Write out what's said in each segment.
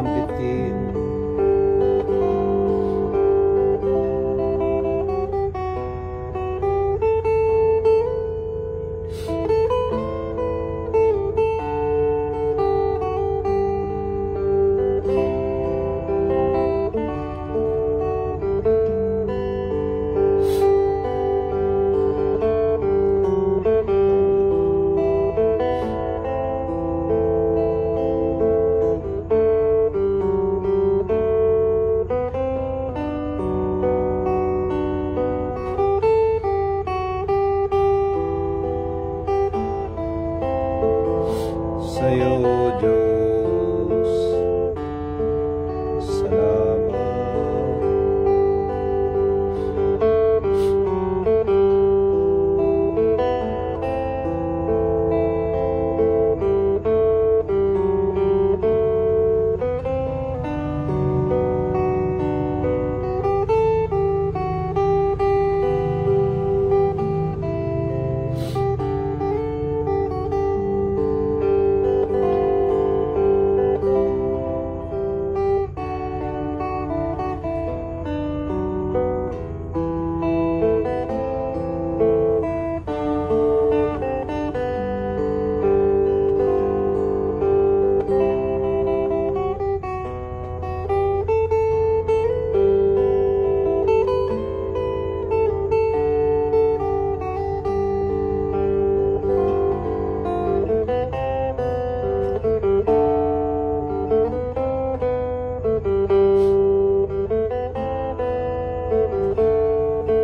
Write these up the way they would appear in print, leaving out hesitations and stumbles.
bitin. Sa'yo, Diyos, salamat.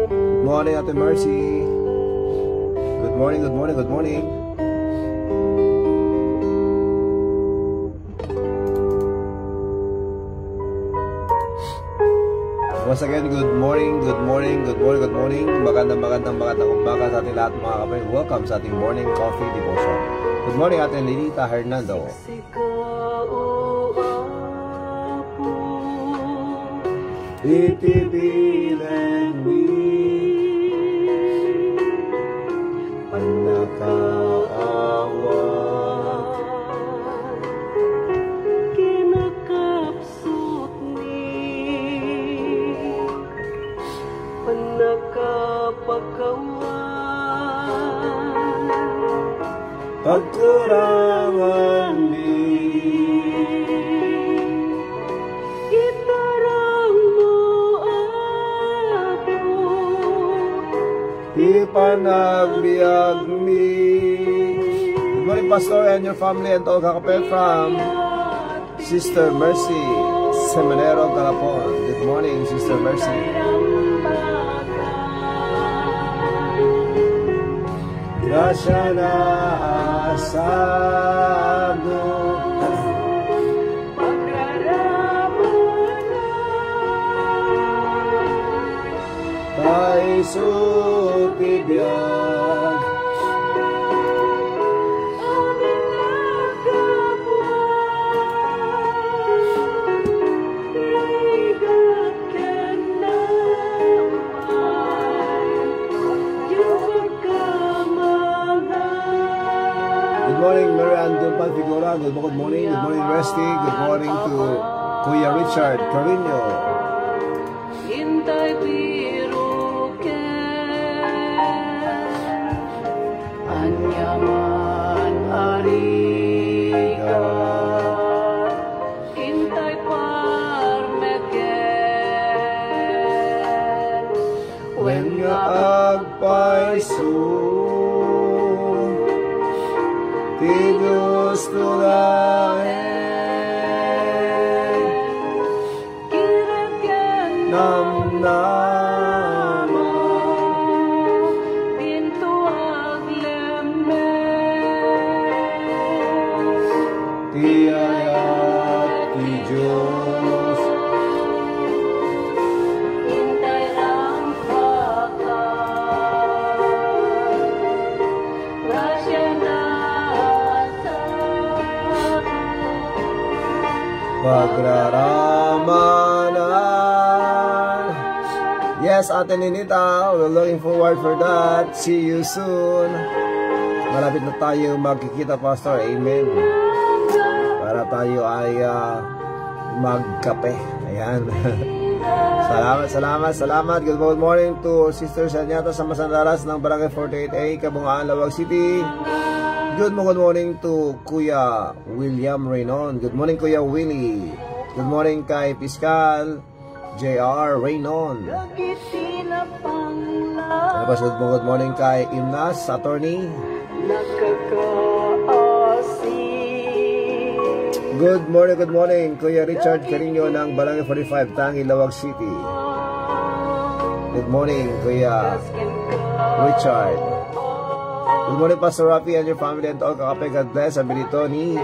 Good morning, Ate Mercy. Good morning, good morning, good morning. Once again, good morning, good morning, good morning, good morning. Magandang umaga sa ating lahat mga kapatid. Welcome sa ating morning coffee devotion. Good morning, Ate Lilita Hernando. Itibilan mi panakaawa, kinakapsot ni panakapakawan, pagkurangan mi ipanagbiag mi. Good morning, Pastor, and your family and all kakapit from Sister Mercy Seminero, Calapon. Good morning, Sister Mercy. Grasya na asado tayo sutibiyag Good morning, Marianne Dumpan Figura. Good morning, Resty. Good morning to Kuya Richard Carino. Hintay biruken anyaman ariga, hintay parmeken When nga agpaiso ti Diyos tulahen kireken namnaman pintu agleme ti ayat ti Diyos hintay rampakan grasya na pagraramanan. Yes, Ate Ninita, we're looking forward for that. See you soon. Malapit na tayo magkikita, Pastor. Amen. Para tayo ay magkape. Ayan. Salamat. Good morning to Sister Sanyata sa Masandaras ng Barangay 48A, Kabungaan, Lawag City. Good morning to Kuya William Reynon. Good morning, Kuya Willie. Good morning kay Piskal JR Reynon. Good morning kay Imnas Attorney. Good morning, Kuya Richard Carino ng Barangay 45, Tangi, Lawag City. Good morning, Kuya Richard. Good morning, Pastor Rafi and your family and all kakape. God bless. Sabi dito ni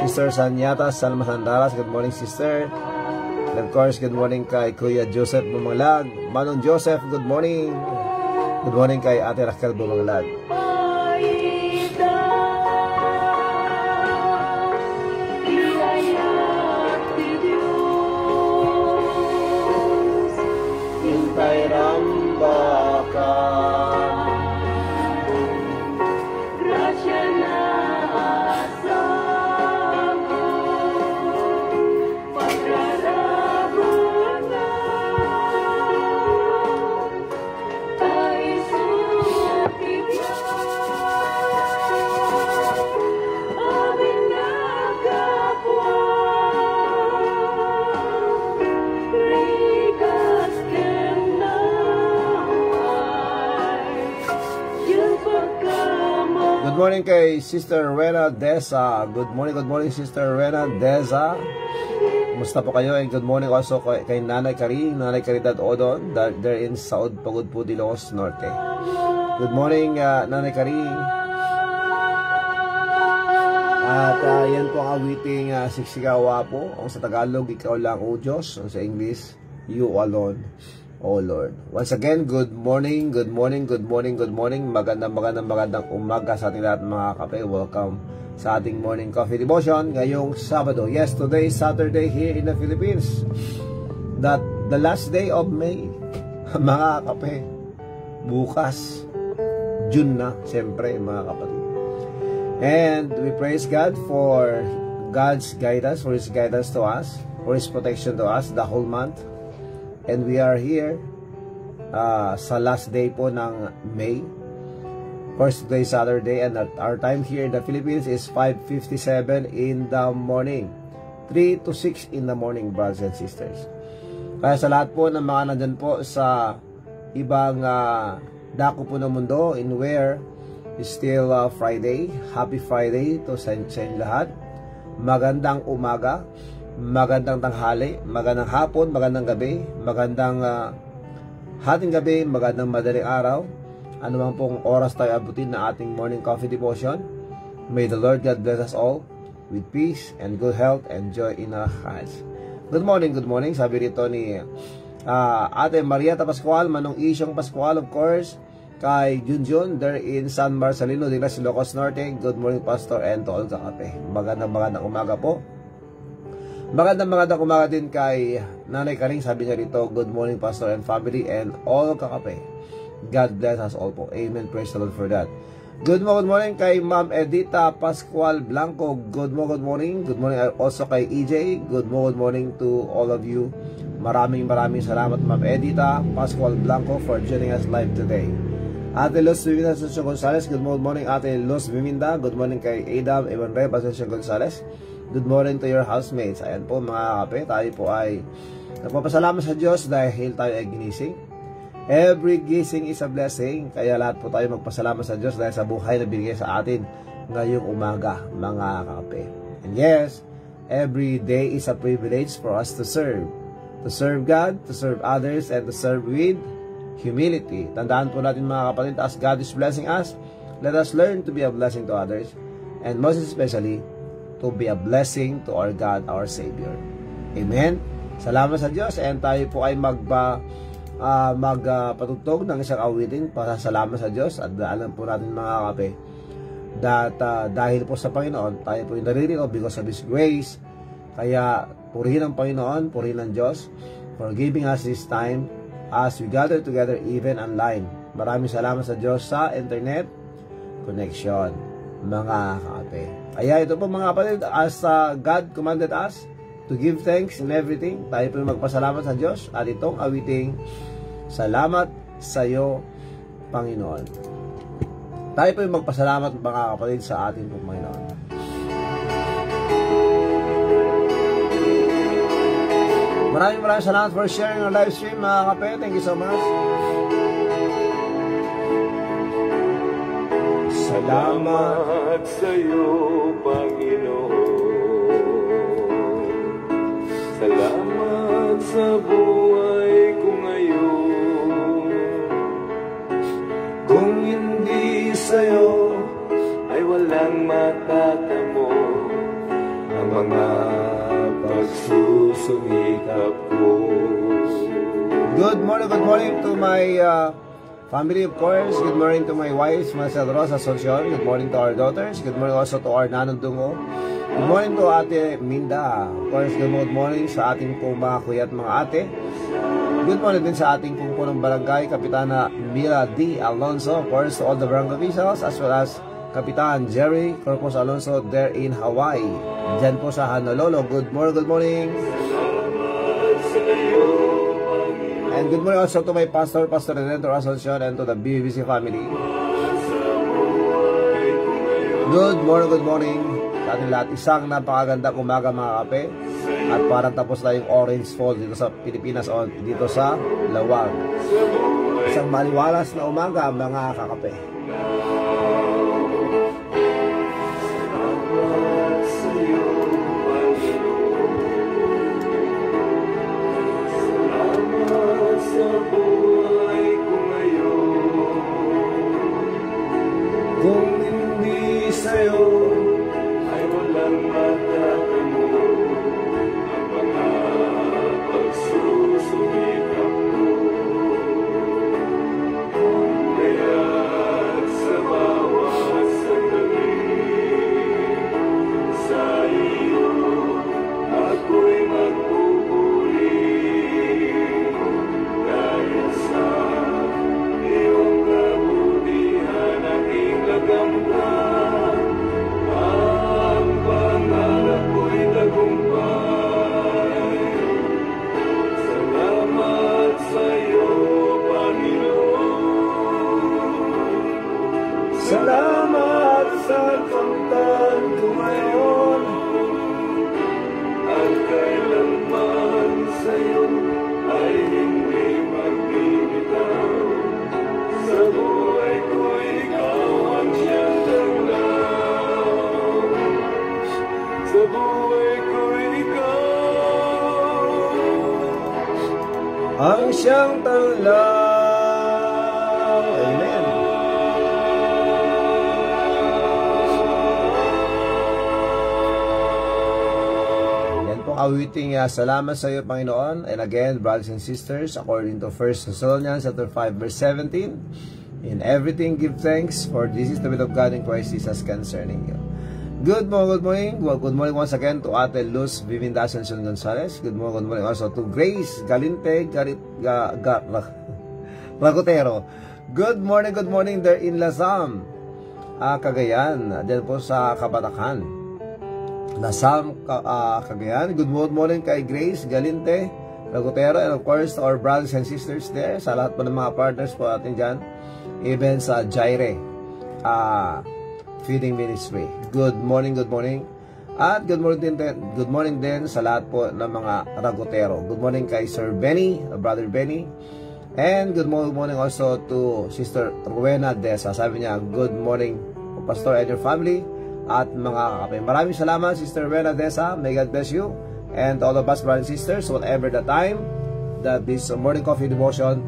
Sister Sanyata Salma Sandaras. Good morning, sister. And of course, good morning kay Kuya Joseph Bumanglag. Manong Joseph, good morning. Good morning kay Ate Raquel Bumanglag. Good morning kay Sister Rena Deza. Good morning Sister Rena Deza. Kumusta po kayo? And good morning also kay Nanay Caridad Odon. They're in Saud Pagod po, Ilocos Norte. Good morning Nanay Cari. At yan po ang awiting siksigawa po. Ang sa Tagalog, ikaw lang o Diyos. Ang sa English, you alone, O Lord. Once again, good morning. Magandang umaga sa ating lahat mga kape. Welcome sa ating morning coffee devotion ngayong Sabado. Yes, today is Saturday here in the Philippines. That the last day of May. Mga kape, bukas, June na, siyempre mga kapatid. And we praise God for God's guidance, for His guidance to us, for His protection to us the whole month. And we are here sa last day po ng May. Of course, today is Saturday and our time here in the Philippines is 5:57 in the morning. 3 to 6 in the morning, brothers and sisters. Kaya sa lahat po ng mga nandyan po sa ibang dako po ng mundo in where is still Friday. Happy Friday to sa inyo lahat. Magandang umaga. Magandang tanghali, magandang hapon, magandang gabi, magandang hating gabi, magandang madaling araw. Ano man pong oras tayo abutin na ating morning coffee devotion. May the Lord God bless us all with peace and good health and joy in our hearts. Good morning. Sabi rito ni Ate Marieta Pascual, Manong Isyong Pascual, of course, kay Junjun, they're in San Marcelino, Ilocos Norte. Good morning, Pastor, and to all kakape. Magandang umaga po. Magandang umaga din kay Nanay Karing. Sabi niya rito, good morning Pastor and family and all kakape. God bless us all po. Amen. Praise the Lord for that. Good morning kay Ma'am Edita Pascual Blanco. Good morning. Good morning also kay EJ. Good morning to all of you. Maraming salamat Ma'am Edita Pascual Blanco for joining us live today. Ate Luz Viminda Ascension Gonzalez. Good morning Ate Luz Viminda. Good morning kay Adam Evan Reb Ascension Gonzalez. Good morning to your housemates. Ayan po mga kape, tayo po ay nagpapasalamat sa Diyos dahil tayo ay ginising. Every gising is a blessing. Kaya lahat po tayo magpasalamat sa Diyos dahil sa buhay na binigay sa atin ngayong umaga mga kape. And yes, every day is a privilege for us to serve. To serve God, to serve others, and to serve with humility. Tandaan po natin mga kapatid, as God is blessing us, let us learn to be a blessing to others. And most especially, to be a blessing to our God, our Savior. Amen. Salamat sa Diyos and tayo po ay magpatugtog ng isang awitin para salamat sa Diyos. At alam po natin mga kape that dahil po sa Panginoon tayo po yung naririto because of His grace. Kaya purihin ang Panginoon, purihin ang Diyos for giving us this time as we gather together even online. Maraming salamat sa Diyos sa internet connection mga kape. Kaya ito po mga kapatid, as God commanded us to give thanks in everything. Tayo po magpasalamat sa Diyos at itong awiting salamat sa iyo, Panginoon. Tayo po magpasalamat mga kapatid sa ating Panginoon. Maraming salamat for sharing our live stream mga kapatid. Thank you so much. Salamat sa iyo, Panginoon. Salamat sa buhay ko ngayon. Kung hindi sa'yo, ay walang matatamo ang mga pagsusumikap ko. Good morning to my family, of course. Good morning to my wife, Marcel Rosa Asuncion. Good morning to our daughters. Good morning also to our Nanong Dungo. Good morning to Ate Minda. Of course, good morning sa ating pong mga kuya at mga ate. Good morning din sa ating pong punong barangay, Kapitana Mila D. Alonso. Of course, to all the barangay officials as well as Kapitan Jerry Corpus Alonso there in Hawaii. Diyan po sa Honolulu. Good morning. And good morning also to my pastor, Pastor Redentor Asuncion, and to the BBC family. Good morning sa ating lahat. Isang napakaganda umaga mga kape. At parang tapos na yung orange fall dito sa Pilipinas o dito sa Lawag. Isang maliwalas na umaga mga kakape. Kung hindi sa'yo, ay walang matatamo ang mga pagsusumikap ko. Kaya sa bawat sandali, sa iyo ako'y magpupuri. Dahil sa iyong kabutihan aking nagamtan, ang pangarap ko'y tagumpay. Salamat sa iyo, Panginoon. Salamat sa kamtan ko ngayon. At kailanman sa iyo ay hindi magbibitaw. Sa buhay ko ikaw ang siyang tanglaw. Sa buhay ko ikaw Ang siyang tanglaw. Amen. Yan pong awiting salamat sa iyo, Panginoon. And again, brothers and sisters, according to 1 Thessalonians chapter 5 verse 17, in everything give thanks, for this is the will of God in Christ Jesus concerning you. Good morning. Well, good morning once again to Ate Luz Vivinda Asuncion Gonzalez. Good morning also to Grace Galinte Ragotero. Good morning there in Lasam, Cagayan. Diyan po sa Kabatakan. Lasam, Cagayan. Good morning kay Grace Galinte Ragotero, and of course to our brothers and sisters there, sa lahat po ng mga partners po natin dyan, even sa Jaire Feeding Ministry. Good morning. At good morning din sa lahat po ng mga Ragotero. Good morning kay Sir Benny, Brother Benny. And good morning also to Sister Rowena Desa. Sabi niya, good morning Pastor and your family at mga kakape. Maraming salamat Sister Rowena Desa. May God bless you. And to all of us brothers and sisters, whatever the time that this morning coffee devotion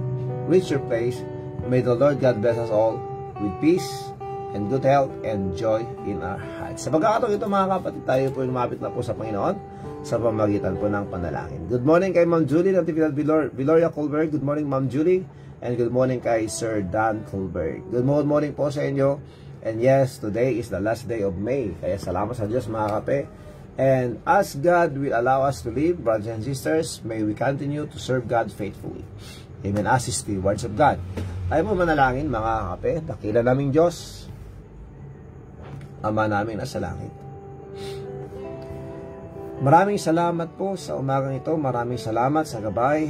reach your place, may the Lord God bless us all with peace and good health and joy in our hearts. Sa pagkakataon ito mga kapatid, tayo po lumapit na po sa Panginoon sa pamagitan po ng panalangin. Good morning kay Ma'am Julie ng Tividad Viloria Colberg. Good morning Ma'am Julie. And good morning kay Sir Dan Colberg. Good morning po sa inyo. And yes, today is the last day of May. Kaya salamat sa Diyos mga kape. And as God will allow us to live, brothers and sisters, may we continue to serve God faithfully. Amen. As is the words of God. Tayo po manalangin mga kape. Dakila naming Diyos, Ama namin na sa langit. Maraming salamat po sa umagang ito. Maraming salamat sa gabay.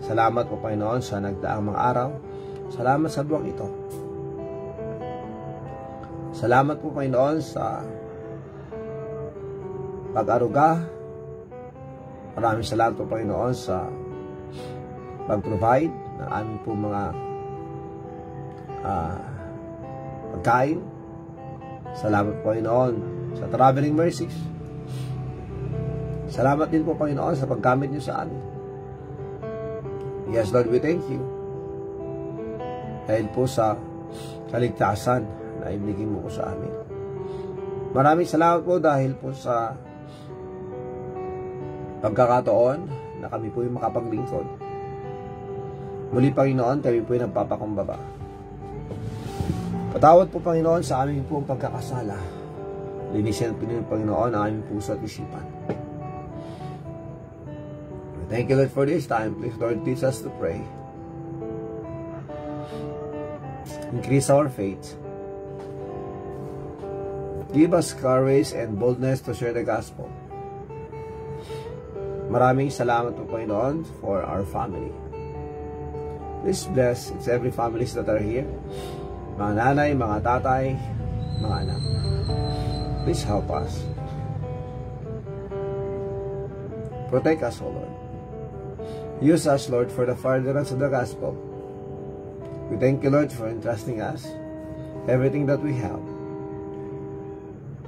Salamat po, Panginoon, sa nagdaang mga araw. Salamat sa buwang ito. Salamat po, Panginoon, sa pag-aruga. Maraming salamat po, Panginoon, sa pag-provide ng aming po mga pagkain. Salamat po, Panginoon, sa traveling mercies. Salamat din po, Panginoon, sa paggamit niyo sa amin. Yes, Lord, we thank you. Dahil po sa kaligtasan na ibigay mo po sa amin. Maraming salamat po dahil po sa pagkakataon na kami po yung makapaglingkod. Muli, Panginoon, kami po yung nagpapakumbaba. Patawad po, Panginoon, sa aming po pagkakasala. Linisin po niyo, Panginoon, ang aming puso at isipan. Thank you, Lord, for this time. Please, Lord, teach us to pray. Increase our faith. Give us courage and boldness to share the gospel. Maraming salamat po, Panginoon, for our family. Please bless every families that are here. Mga nanay, mga tatay, mga anak. Please help us. Protect us, O Lord. Use us, Lord, for the furtherance of the gospel. We thank you, Lord, for entrusting us everything that we have.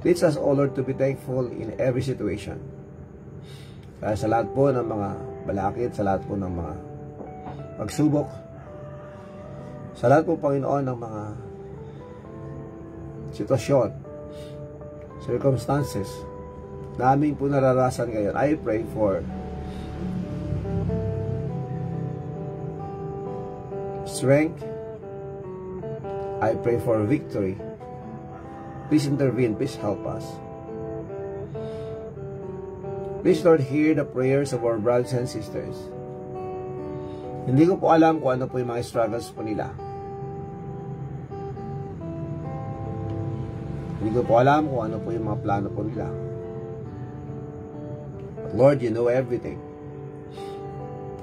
Teach us, O Lord, to be thankful in every situation. Kaya sa lahat po ng mga balakid, sa lahat po ng mga pagsubok, sa lahat po, Panginoon, ng mga sitwasyon, circumstances, na aming po nararasan ngayon, I pray for strength. I pray for victory. Please intervene. Please help us. Please, Lord, hear the prayers of our brothers and sisters. Hindi ko po alam kung ano po yung mga struggles po nila. Hindi ko po alam kung ano po yung mga plano po nila. But Lord, you know everything.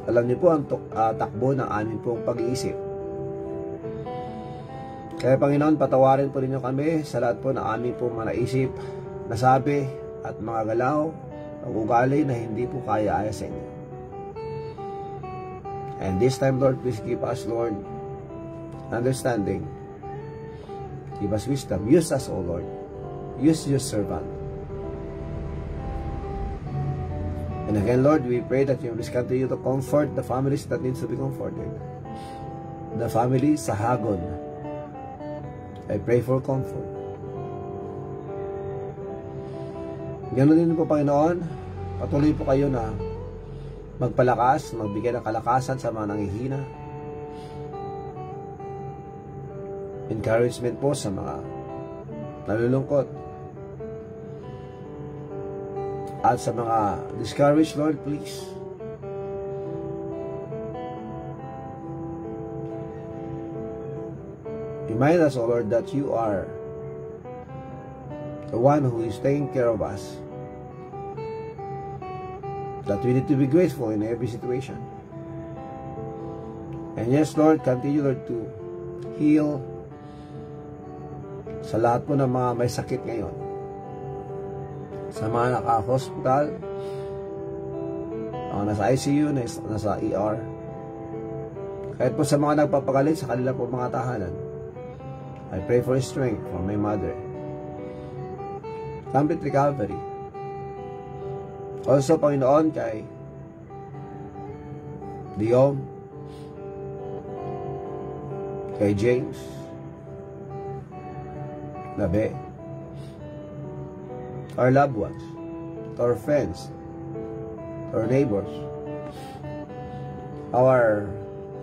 Alam niyo po ang takbo ng aming pong pag-iisip. Kaya, Panginoon, patawarin po ninyo kami sa lahat po ng aming pong mga naisip, nasabi, at mga galaw, pag-ugali na hindi po kaya-aya sa inyo. And this time, Lord, please give us, Lord, understanding. Give us wisdom. Use us, O Lord. Use your servant. And again, Lord, we pray that you will continue to comfort the families that needs to be comforted. The family sa Hagon. I pray for comfort. Ganoon din po, Panginoon, patuloy po kayo na magpalakas, magbigay ng kalakasan sa mga nanghihina. Encouragement po sa mga nalulungkot. At sa mga discouraged, Lord, please. Remind us, O Lord, that you are the one who is taking care of us. That we need to be grateful in every situation. And yes, Lord, continue, Lord, to heal sa lahat po ng mga may sakit ngayon. Sa mga naka-hospital, mga nasa ICU, nasa ER, kahit po sa mga nagpapagaling sa kanila po mga tahanan, I pray for strength for my mother. Complete recovery. Also, Panginoon, kay Diom, kay James, Labe, our loved ones, to our friends, to our neighbors, our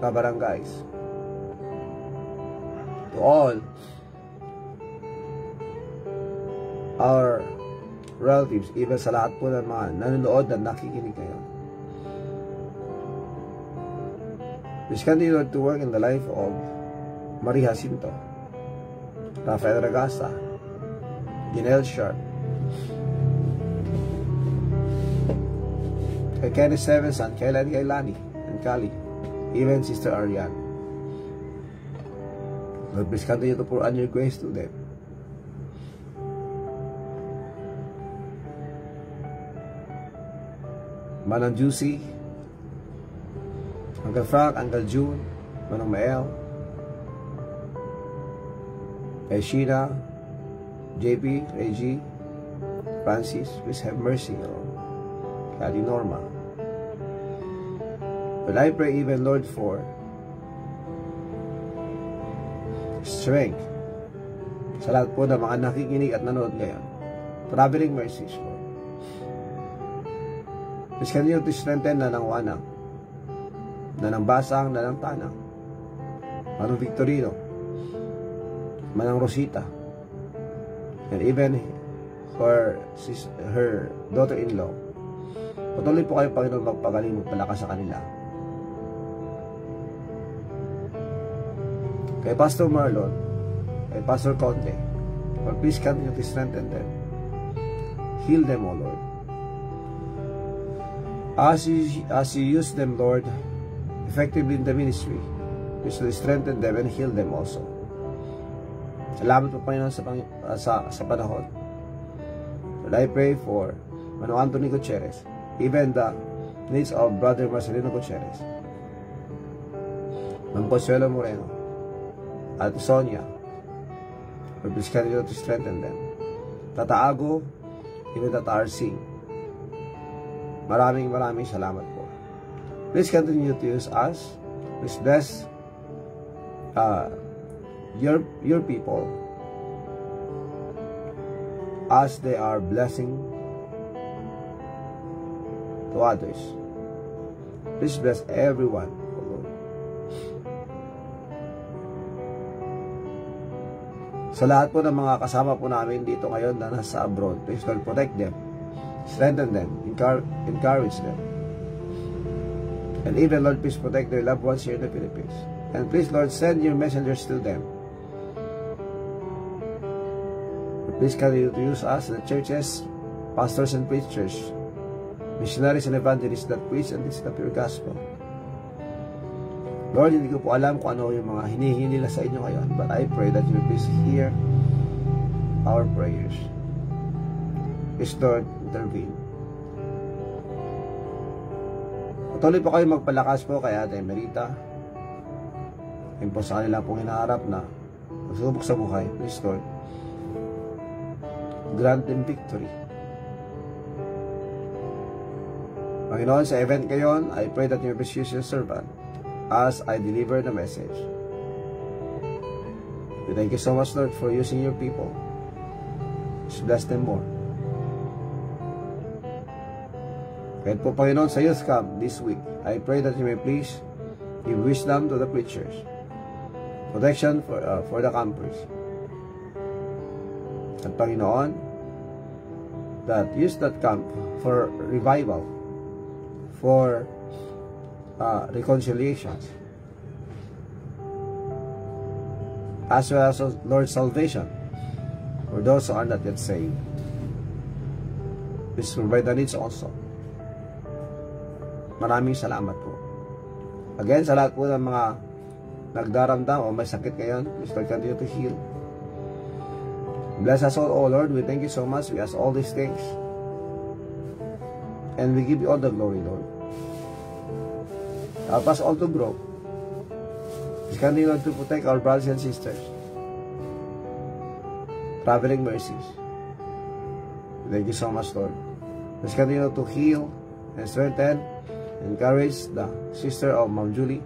kabarangays, to all our relatives, even sa lahat po ng mga nanonood at nakikinig ngayon. Please continue, Lord, to work in the life of Marie Jacinto, Rafael Ragasa, Ginelle Sharp, kay Kenneth Stevenson, kay Lani, and Kali, even Sister Ariane. Lord, please continue to pour on your grace to them. Manang Juicy, Uncle Frank, Uncle June, Manang Mael, kay Sheena, JP, Reggie, Francis, please have mercy, Lord. Kay Norma. But I pray even, Lord, for strength sa lahat po ng mga nakikinig at nanood ngayon. Traveling mercies, Lord. Please continue to strengthen Nanang Wanang, Nanang Basang, Nanang Tanang, Manang Victorino, Manang Rosita, and even her daughter-in-law. Patuloy po kayo, Panginoon, magpagaling, magpalakas sa kanila. Kay Pastor Marlon, kay Pastor Conte, Lord, please continue to strengthen them. Heal them, O Lord. As you use them, Lord, effectively in the ministry, please strengthen them and heal them also. Salamat po, Panginoon, sa panahon. Lord, I pray for Manong Anthony Gutierrez, even the needs of Brother Marcelino Gutierrez, Mang Consuelo Moreno, at Sonia. Lord, please continue to strengthen them. Tata Ago, even Tata RC, maraming salamat po. Please continue to use us. Please bless your people as they are blessing to others. Please bless everyone, O Lord. Sa lahat po ng mga kasama po namin dito ngayon na nasa abroad, please Lord, protect them, strengthen them, encourage them. And even, Lord, please protect their loved ones here in the Philippines. And please, Lord, send your messengers to them. Please continue to use us, the churches, pastors and preachers, missionaries and evangelists that preach and teach the pure gospel. Lord, hindi ko po alam kung ano yung mga hinihingi nila sa inyo ngayon, but I pray that you will please hear our prayers. Please, Lord, intervene. Patuloy po kayo magpalakas po kay Ate Merita. Yun po sa kanila pong hinaharap na magsubok sa buhay. Please, Lord, grant them victory. Panginoon, sa event ngayon, I pray that you will use your servant as I deliver the message. We thank you so much, Lord, for using your people. Just bless them more. Kahit po, Panginoon, sa youth camp this week, I pray that you may please give wisdom to the preachers, protection for the campers. At Panginoon, that use that camp for revival, for reconciliations, as well as, Lord, salvation for those who are not yet saved. Please provide the needs also. Maraming salamat po. Again, sa lahat po ng mga nagdaramdam o may sakit ngayon, please Lord, continue to heal. Bless us all, O Lord. We thank you so much. We ask all these things. And we give you all the glory, Lord. Help us all to grow. Please continue, Lord, to protect our brothers and sisters. Traveling mercies. We thank you so much, Lord. Please continue to heal and strengthen, encourage the sister of Ma'am Julie.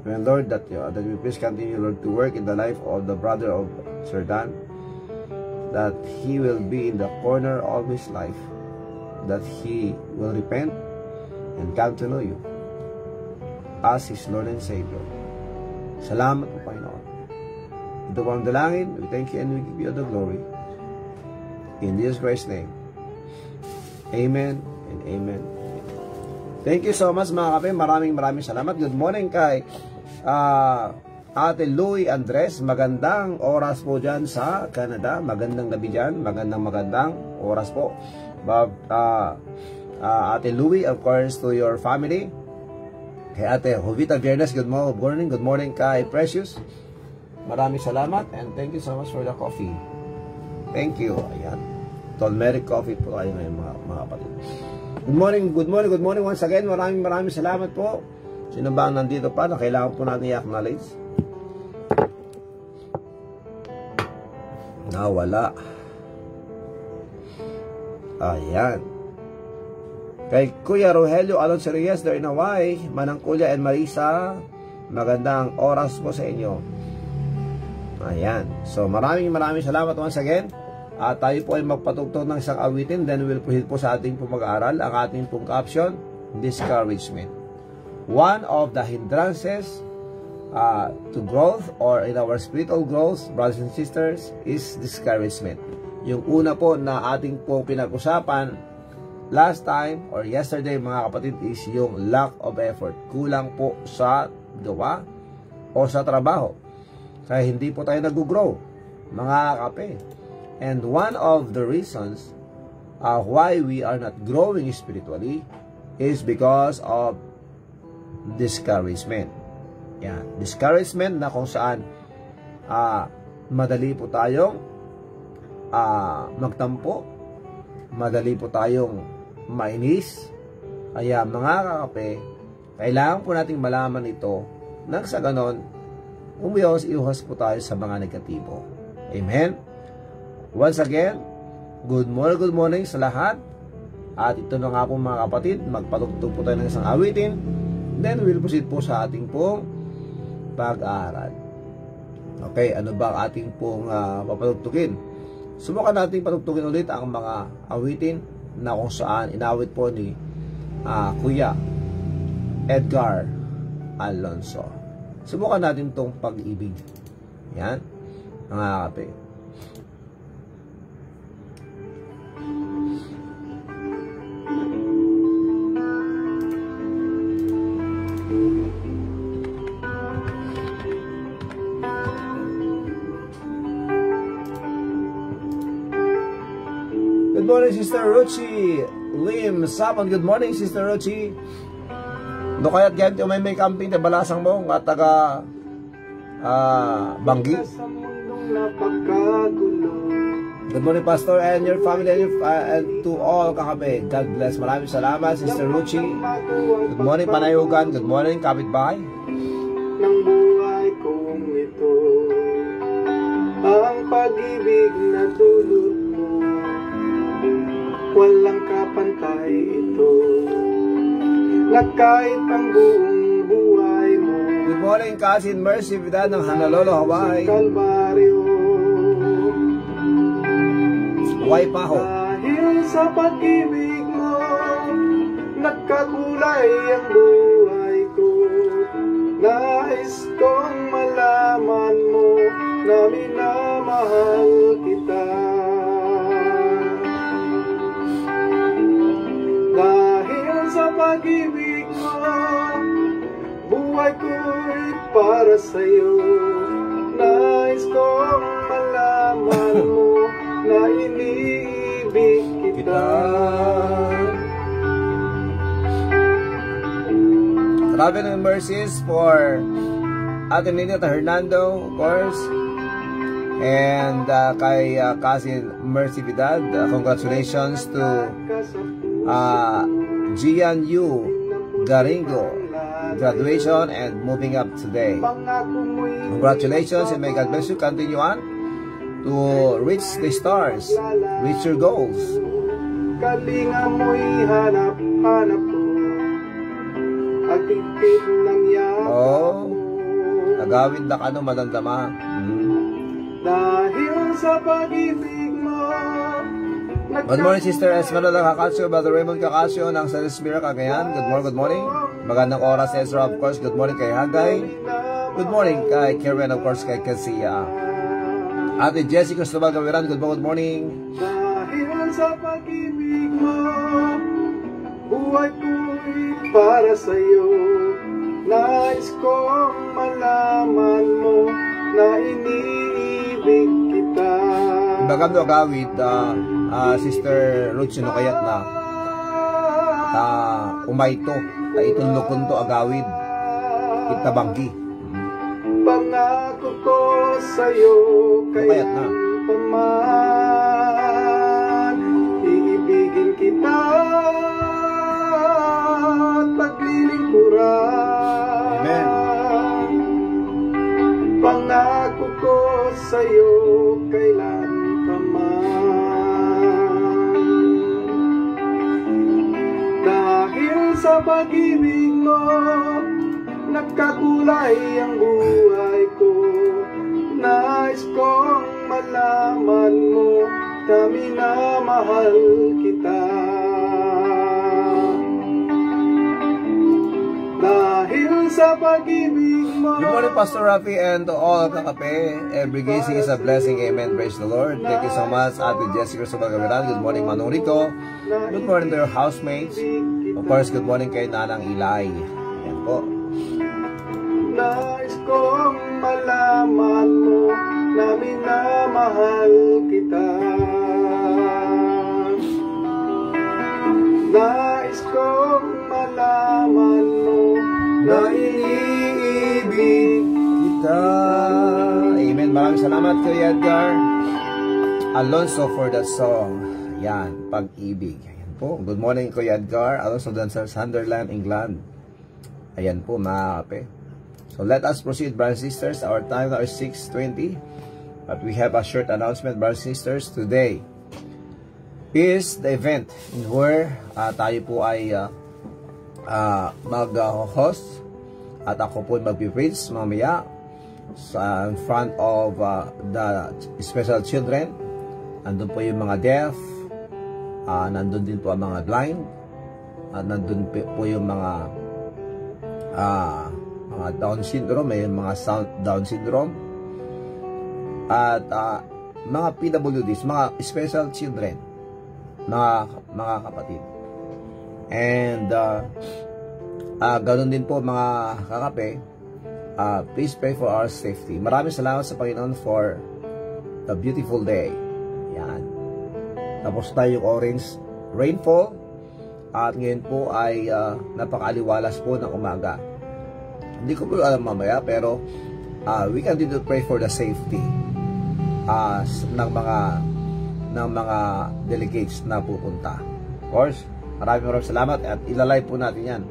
And Lord, that we please continue, Lord, to work in the life of the brother of Sir Dan, that he will be in the corner of his life, that he will repent and come to know you as his Lord and Savior. Salamat po, Panginoon. Ito po ang dalangin. We thank you and we give you the glory. In Jesus Christ's name. Amen and amen. Thank you so much, mga kape. Maraming salamat. Good morning kay Ate Louie Andres. Magandang oras po dyan sa Canada. Magandang gabi dyan. Magandang oras po. Ate Louie, of course, to your family. Kay Ate Jovita Viernes, good morning kay Precious. Maraming salamat and thank you so much for the coffee. Thank you. Ayan. Tolmeric coffee po kayo ngayon mga kapatid. Good morning once again. Maraming salamat po. Sino ba ang nandito pa na kailangan po natin i-acknowledge? Nawala. Ayan. Kay Kuya Rogelio Alonso Reyes, there in Hawaii, Manang Kuya and Marisa, magandang oras po sa inyo. Ayan. So maraming salamat once again. At tayo po ay magpatugtog ng isang awitin, then we'll proceed po sa ating pag-aaral. Ang ating pong caption, discouragement. One of the hindrances to growth or in our spiritual growth, brothers and sisters, is discouragement. Yung una po na ating po pinag-usapan last time or yesterday mga kapatid is yung lack of effort. Kulang po sa gawa o sa trabaho. Kaya hindi po tayo nag-grow mga kape. And one of the reasons why we are not growing spiritually is because of discouragement. Yan. Discouragement na kung saan madali po tayong magtampo, madali po tayong mainis. Kaya mga kakape, kailangan po nating malaman ito nang sa ganon, iuhas po tayo sa mga negatibo. Amen? Once again, good morning sa lahat. At ito na nga po mga kapatid, magpatugtog po tayo ng isang awitin. Then we'll proceed po sa ating pong pag-aaral. Okay, ano ba ang ating pong papatugtugin? Subukan natin patugtugin ulit ang mga awitin na kung saan inawit po ni Kuya Edgar Alonso. Subukan natin itong pag-ibig. Yan, mga kape. Good morning, Sister Ruchi Lim Sapon. Good morning, Sister Ruchi. No kaya't ganito may camping na balasang mo at taga Banggi. Good morning, Pastor, and your family and to all kakabe. God bless. Maraming salamat, Sister Ruchi. Good morning, Panayugan. Good morning, kapitbahay. Ng buhay kong ito, ang pag-ibig na dulot mo, walang kapantay ito, na kahit ang buong buhay mo. Good morning, Cousin Mercy Vidal ng Honolulu, Hawaii. Kalbaryo, Hawaii pa ho. dahil sa pag-ibig mo, nagkakulay ang buhay ko. Nais kong malaman mo na minamahal kita. Dahil sa pag-ibig mo, buhay ko'y para sa'yo. Nais kong malaman mo na iniibig kita. Traveling mercies for Ate Ninita Hernando, of course. And kay Cousin Mercy Vidal, congratulations to Gian Yu Garingo, graduation and moving up today. Congratulations and may God bless you. Continue on to reach the stars, reach your goals. Kalinga mo'y hanap-hanap ko, at tigpit ng yakap Oh, mo. nagawid na ka no, madandama. Dahil sa pag-ibig mo. Good morning, Sister Esmeralda Cacasio, Brother Raymond Cacasio ng San Espira, Cagayan. Good morning. Magandang oras, Ezra, of course. Good morning kay Hagay. Good morning kay Karen, of course, kay Kasia. Ate Jessie Cristobal Gawiran, good morning. Dahil sa pag-ibig mo, buhay ko'y para sa'yo. Nais kong malaman mo na iniibig kita. Bagam do agawid, Sister Ruth, sino kayat na? umayto, itulokon to agawid, itabanggi. Pangako ko sa'yo, Payat na. kailan paman, iibigin kita at paglilingkuran. Amen. Pangako ko sa'yo, kailan paman, dahil sa pag-ibig mo, nagkakulay ang buhay ko. Nais kong malaman mo na minamahal kita. Dahil sa pag-ibig mo. Good morning, Pastor Rafi, and to all kakape. Every gising is a blessing. Amen. Praise the Lord. Thank you so much, Ate Jessica Subagaviran. Good morning, Manong Rico. Good morning to your housemates. Of course, good morning kay Nanang Ilay. Ayan po. Nais kong malaman mo na minamahal kita. Nais kong malaman mo na iniibig kita. Amen. Maraming salamat kay Edgar Alonso for the song. Yan, Pag-ibig. Ayan po. Good morning kay Edgar Alonso dun sa Sunderland, England. Ayan po, mga kape. So let us proceed, brothers and sisters. Our time now is 6:20. But we have a short announcement, brothers and sisters. Today is the event in where tayo po ay mag-host at ako po mag-preach mamaya in front of the special children. Nandun po yung mga deaf, nandun din po ang mga blind, at nandun po yung mga Down syndrome, may mga Down syndrome, at mga PWDs, mga special children, mga kapatid. And ganun din po mga kakape, please pray for our safety. Maraming salamat sa Panginoon for the beautiful day. Yan. Tapos tayo yung orange rainfall, at ngayon po ay napakaaliwalas po ng umaga. Hindi ko po alam mamaya, pero we continue to pray for the safety ng mga delegates na pupunta. Of course, maraming salamat, at ilalive po natin yan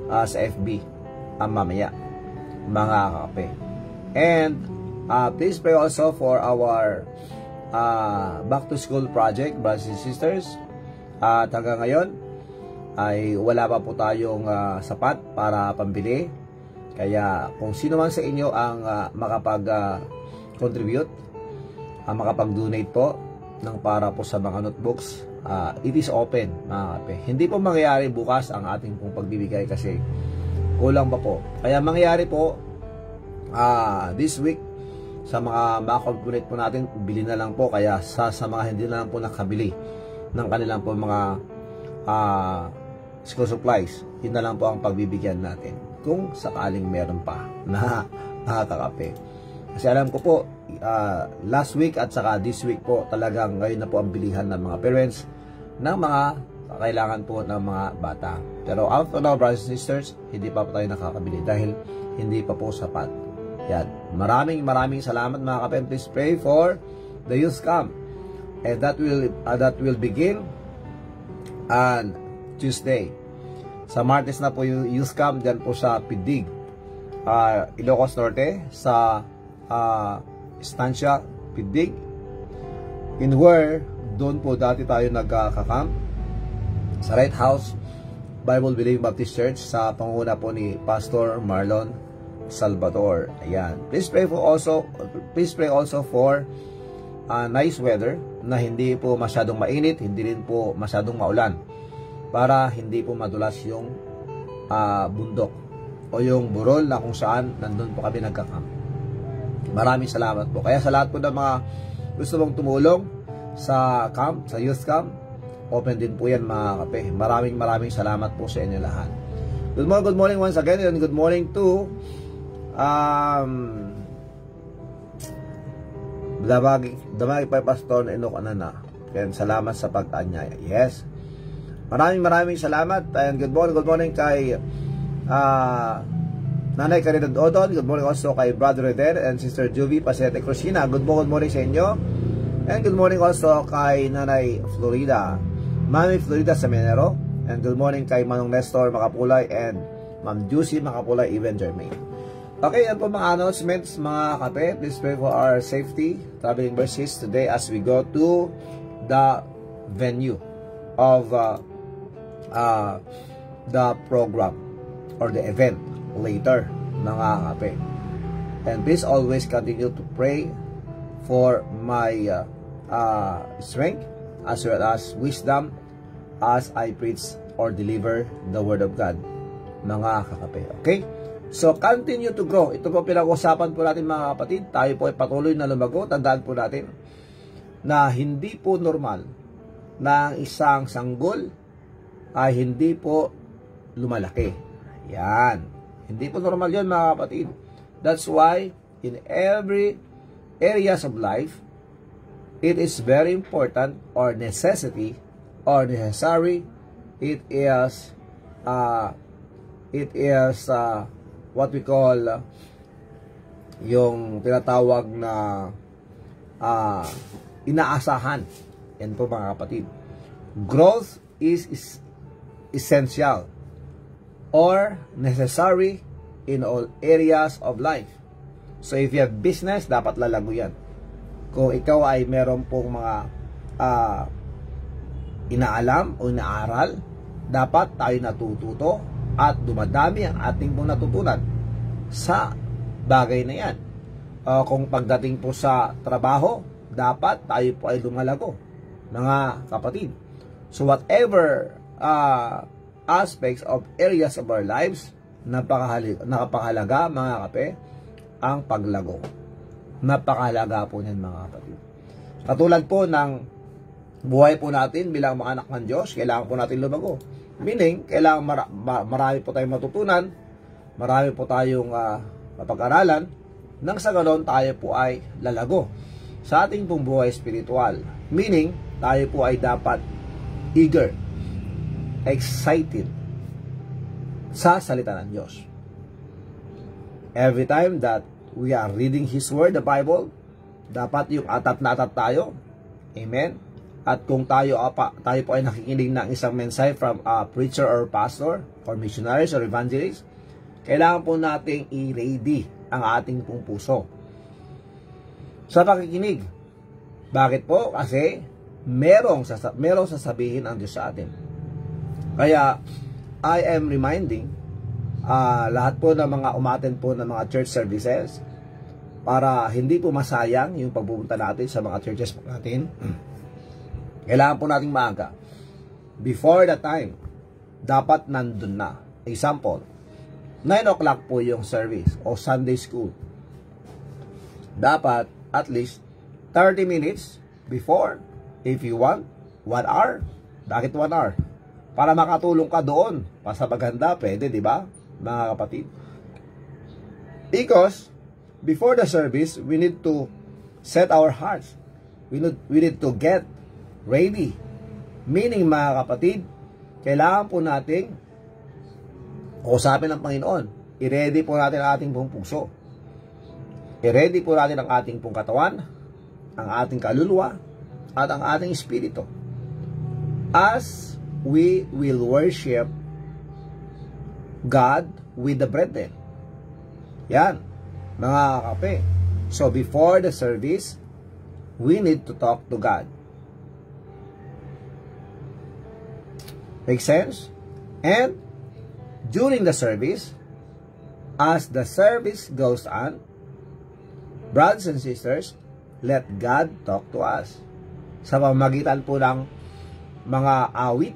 sa FB mamaya, mga kakape. And please pray also for our back to school project, brothers and sisters. At hanggang ngayon ay wala pa po tayong sapat para pambili. Kaya kung sino man sa inyo ang makapag-contribute, makapag-donate po ng para po sa mga notebooks, it is open, mga kape. Hindi po mangyayari bukas ang ating pong pagbibigay kasi kulang pa po. Kaya mangyayari po this week sa mga makakontribute po natin, bili na lang po. Kaya sa mga hindi na lang po nakabili ng kanilang po mga school supplies, yun na lang po ang pagbibigyan natin kung sakaling meron pa na nakakape. Kasi alam ko po, last week at saka this week po, talagang ngayon na po ang bilihan ng mga parents ng mga kailangan po ng mga bata. Pero out of now, brothers and sisters, hindi pa po tayo nakakabili dahil hindi pa po sapat. Yan. Maraming salamat, mga kape. Please pray for the youth camp, and that will begin on Tuesday. Sa Martes na po yung youth camp dyan po sa Pidig, Ilocos Norte, sa Estancia Pidig, in where doon po dati tayo nagka-camp sa Right House Bible Believing Baptist Church sa pangunguna po ni Pastor Marlon Salvador. Ayan. Please pray also for nice weather, na hindi po masyadong mainit, hindi rin po masyadong maulan, para hindi po madulas yung bundok o yung burol na kung saan nandun po kami nagka-camp. Maraming salamat po. Kaya sa lahat po ng mga gusto mong tumulong sa camp, sa youth camp, open din po yan, mga kape. Maraming salamat po sa inyo lahat. Good morning once again, and good morning to Damagi pa Pastor na Enoch Anana. Kaya salamat sa pag-anyaya. Yes. Maraming salamat. And good morning kay Nanay Caridad Odon. Good morning also kay Brother Reder and Sister Juvie Pasete Crucina. Good morning sa inyo. And good morning also kay Nanay Florida, Mami Florida Semenero. And good morning kay Manong Nestor Makapulay and Ma'am Juicy Makapulay, even Jermaine. Okay, yan po mga announcements mga kape. Please pray for our safety. Traveling mercies today as we go to the venue of the program or the event later mga kape. And please always continue to pray for my strength as well as wisdom as I preach or deliver the word of God mga kakape. Okay? So continue to grow. Ito po pinag-usapan po natin mga kapatid. Tayo po ay patuloy na lumago. Tandaan po natin na hindi po normal na ang isang sanggol ay hindi po lumalaki. Yan. Hindi po normal yun mga kapatid. That's why in every areas of life, it is very important or necessary it is what we call yung tinatawag na inaasahan. Yan po mga kapatid. Growth is essential or necessary in all areas of life. So if you have business, dapat lalago yan. Kung ikaw ay meron pong mga inaalam o inaaral, dapat tayo natututo at dumadami ang ating pong natutunan sa bagay na yan. Kung pagdating po sa trabaho, dapat tayo po ay lumalago, mga kapatid. So whatever aspects of areas of our lives, napakahalaga mga kape, ang paglago. Napakahalaga po niyan mga kapatid. Katulad po ng buhay po natin bilang mga anak ng Diyos, kailangan po natin lumago. Meaning, kailangan marami po tayong matutunan, marami po tayong mapag-aralan, nang sa ganoon tayo po ay lalago sa ating pong buhay spiritual. Meaning, tayo po ay dapat eager, excited sa salita ng Diyos. Every time that we are reading His Word, the Bible, dapat yung atat na atat tayo. Amen? At kung tayo po ay nakikinig ng isang mensahe from a preacher or pastor or missionaries or evangelists, kailangan po nating i-ready ang ating pong puso sa pakikinig. Bakit po? Kasi merong sasabihin ang Diyos sa atin. Kaya I am reminding lahat po ng mga umattend po ng mga church services para hindi po masayang yung pagpupunta natin sa mga churches po natin. Kailangan po nating maaga. Before the time, dapat nandun na. Example, 9 o'clock po yung service o Sunday school. Dapat at least 30 minutes before, if you want, 1 hour. Bakit 1 hour? Para makatulong ka doon. Sa paghanda, pwede, di ba? Mga kapatid. Because, before the service, we need to set our hearts. We need to get ready. Meaning mga kapatid, kailangan po nating usapin ng Panginoon. I-ready po natin ang ating pong puso. I-ready po natin ang ating pong katawan, ang ating kaluluwa, at ang ating espiritu. As we will worship God with the brethren. Yan, mga kape. So before the service, we need to talk to God. Make sense? And during the service, as the service goes on, brothers and sisters, let God talk to us. Sa pamamagitan po ng mga awit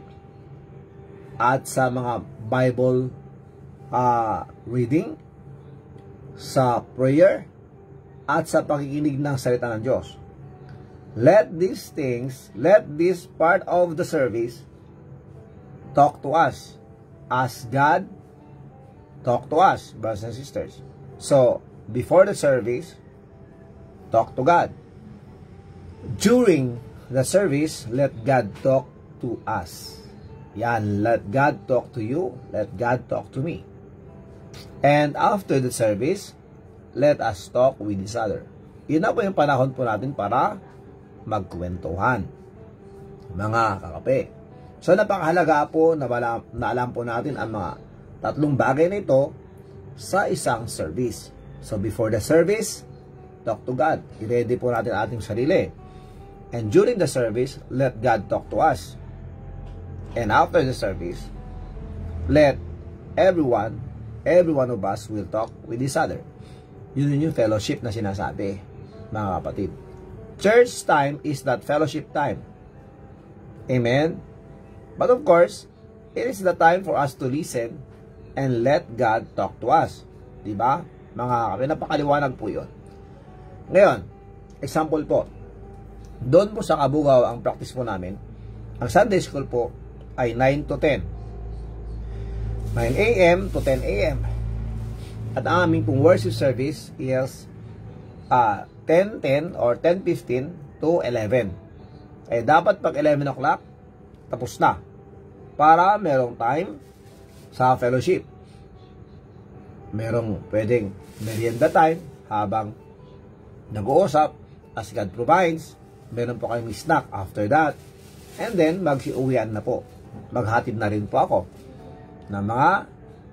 at sa mga Bible reading, sa prayer, at sa pakikinig ng salita ng Diyos. Let these things, let this part of the service talk to us as God talk to us, brothers and sisters. So, before the service, talk to God. During the service, let God talk to us. Yan, let God talk to you, let God talk to me. And after the service, let us talk with each other. Yun na po yung panahon po natin para magkwentuhan, mga kakape. So napakahalaga po na alam po natin ang mga tatlong bagay na ito sa isang service. So before the service, talk to God. I-ready po natin ating sarili. And during the service, let God talk to us. And after the service, let every one of us will talk with each other. Yun yung fellowship na sinasabi, mga kapatid. Church time is that fellowship time. Amen? But of course, it is the time for us to listen and let God talk to us. Diba? Mga kapatid, napakaliwanag po yun. Ngayon, example po, doon po sa Kabugao, ang practice po namin, ang Sunday school po ay 9 to 10. 9 a.m. to 10 a.m. At ang aming pong worship service is 10:10 or 10:15 to 11. Eh dapat pag 11 o'clock, tapos na. Para merong time sa fellowship. Merong pwedeng merienda time habang nag-uusap as God provides. Meron po kayong snack after that. And then, magsiuwian na po. Maghatid na rin po ako ng mga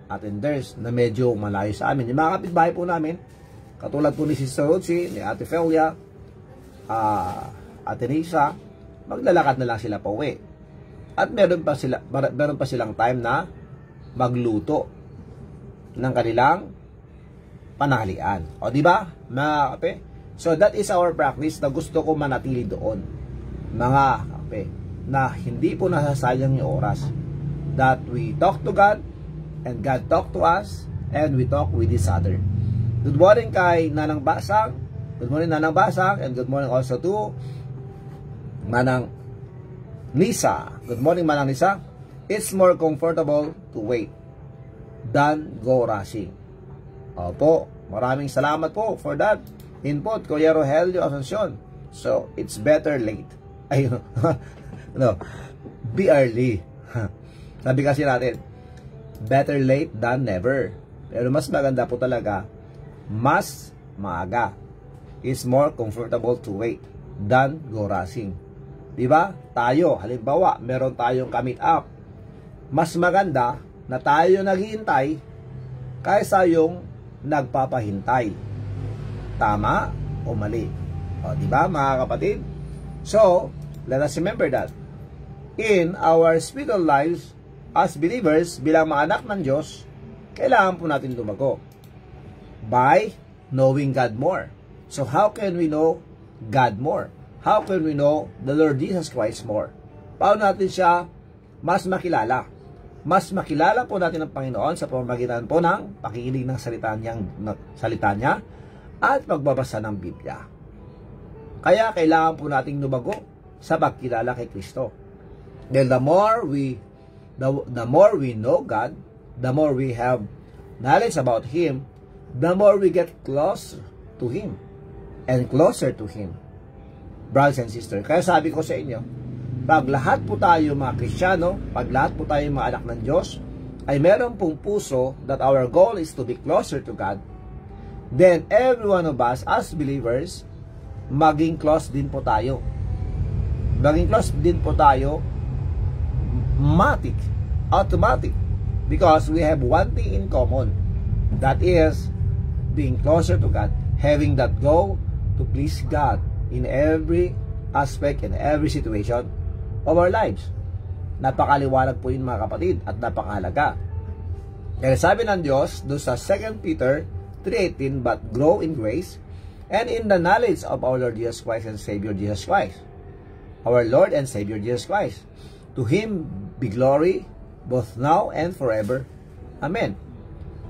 attenders na medyo malayo sa amin. Yung mga kapitbahay po namin, katulad po ni Sister Rosie, ni Ate Felia, Ate Nisa, maglalakad na lang sila pa uwi. At meron pa silang time na magluto ng kanilang panahalian. O di ba, mga kape? So that is our practice na gusto ko manatili doon, mga kape, na hindi po nasasayang yung oras. That we talk to God and God talk to us and we talk with each other. Good morning kay Nanang Basang. Good morning Nanang Basang, and good morning also to Manang Nisa. Good morning Manang Nisa. It's more comfortable to wait than go rushing. Opo, maraming salamat po for that input, Kuya Rogelio Asuncion. So, it's better late. Ayun. No, be early. Sabi kasi natin, better late than never. Pero mas maganda po talaga, mas maaga. It's more comfortable to wait than go rushing. Diba? Tayo, halimbawa, meron tayong commit up. Mas maganda na tayo naghihintay kaysa yung nagpapahintay. Tama o mali? O, diba, mga kapatid? So, let us remember that in our spiritual lives as believers, bilang mga anak ng Diyos, kailangan po natin lumago by knowing God more. So, how can we know God more? How can we know the Lord Jesus Christ more? Paano natin siya mas makilala? Mas makilala po natin ang Panginoon sa pamamagitan po ng pakikinig ng salita niya at pagbabasa ng Biblia. Kaya kailangan po nating lumago sa pagkilala kay Kristo. Then the more we know God, the more we have knowledge about Him, the more we get closer to Him and closer to Him. Brothers and sisters, kaya sabi ko sa inyo, pag lahat po tayo mga Kristiyano, pag lahat po tayo mga anak ng Diyos, ay meron pong puso that our goal is to be closer to God, then every one of us as believers, maging close din po tayo. Maging close din po tayo, automatic, because we have one thing in common, that is being closer to God, having that goal to please God in every aspect, in every situation of our lives. Napakaliwanag po yun mga kapatid at napakahalaga. Kaya sabi ng Diyos doon sa 2 Peter 3:18, but grow in grace and in the knowledge of our Lord Jesus Christ and Savior Jesus Christ. Our Lord and Savior Jesus Christ. To Him be glory both now and forever. Amen.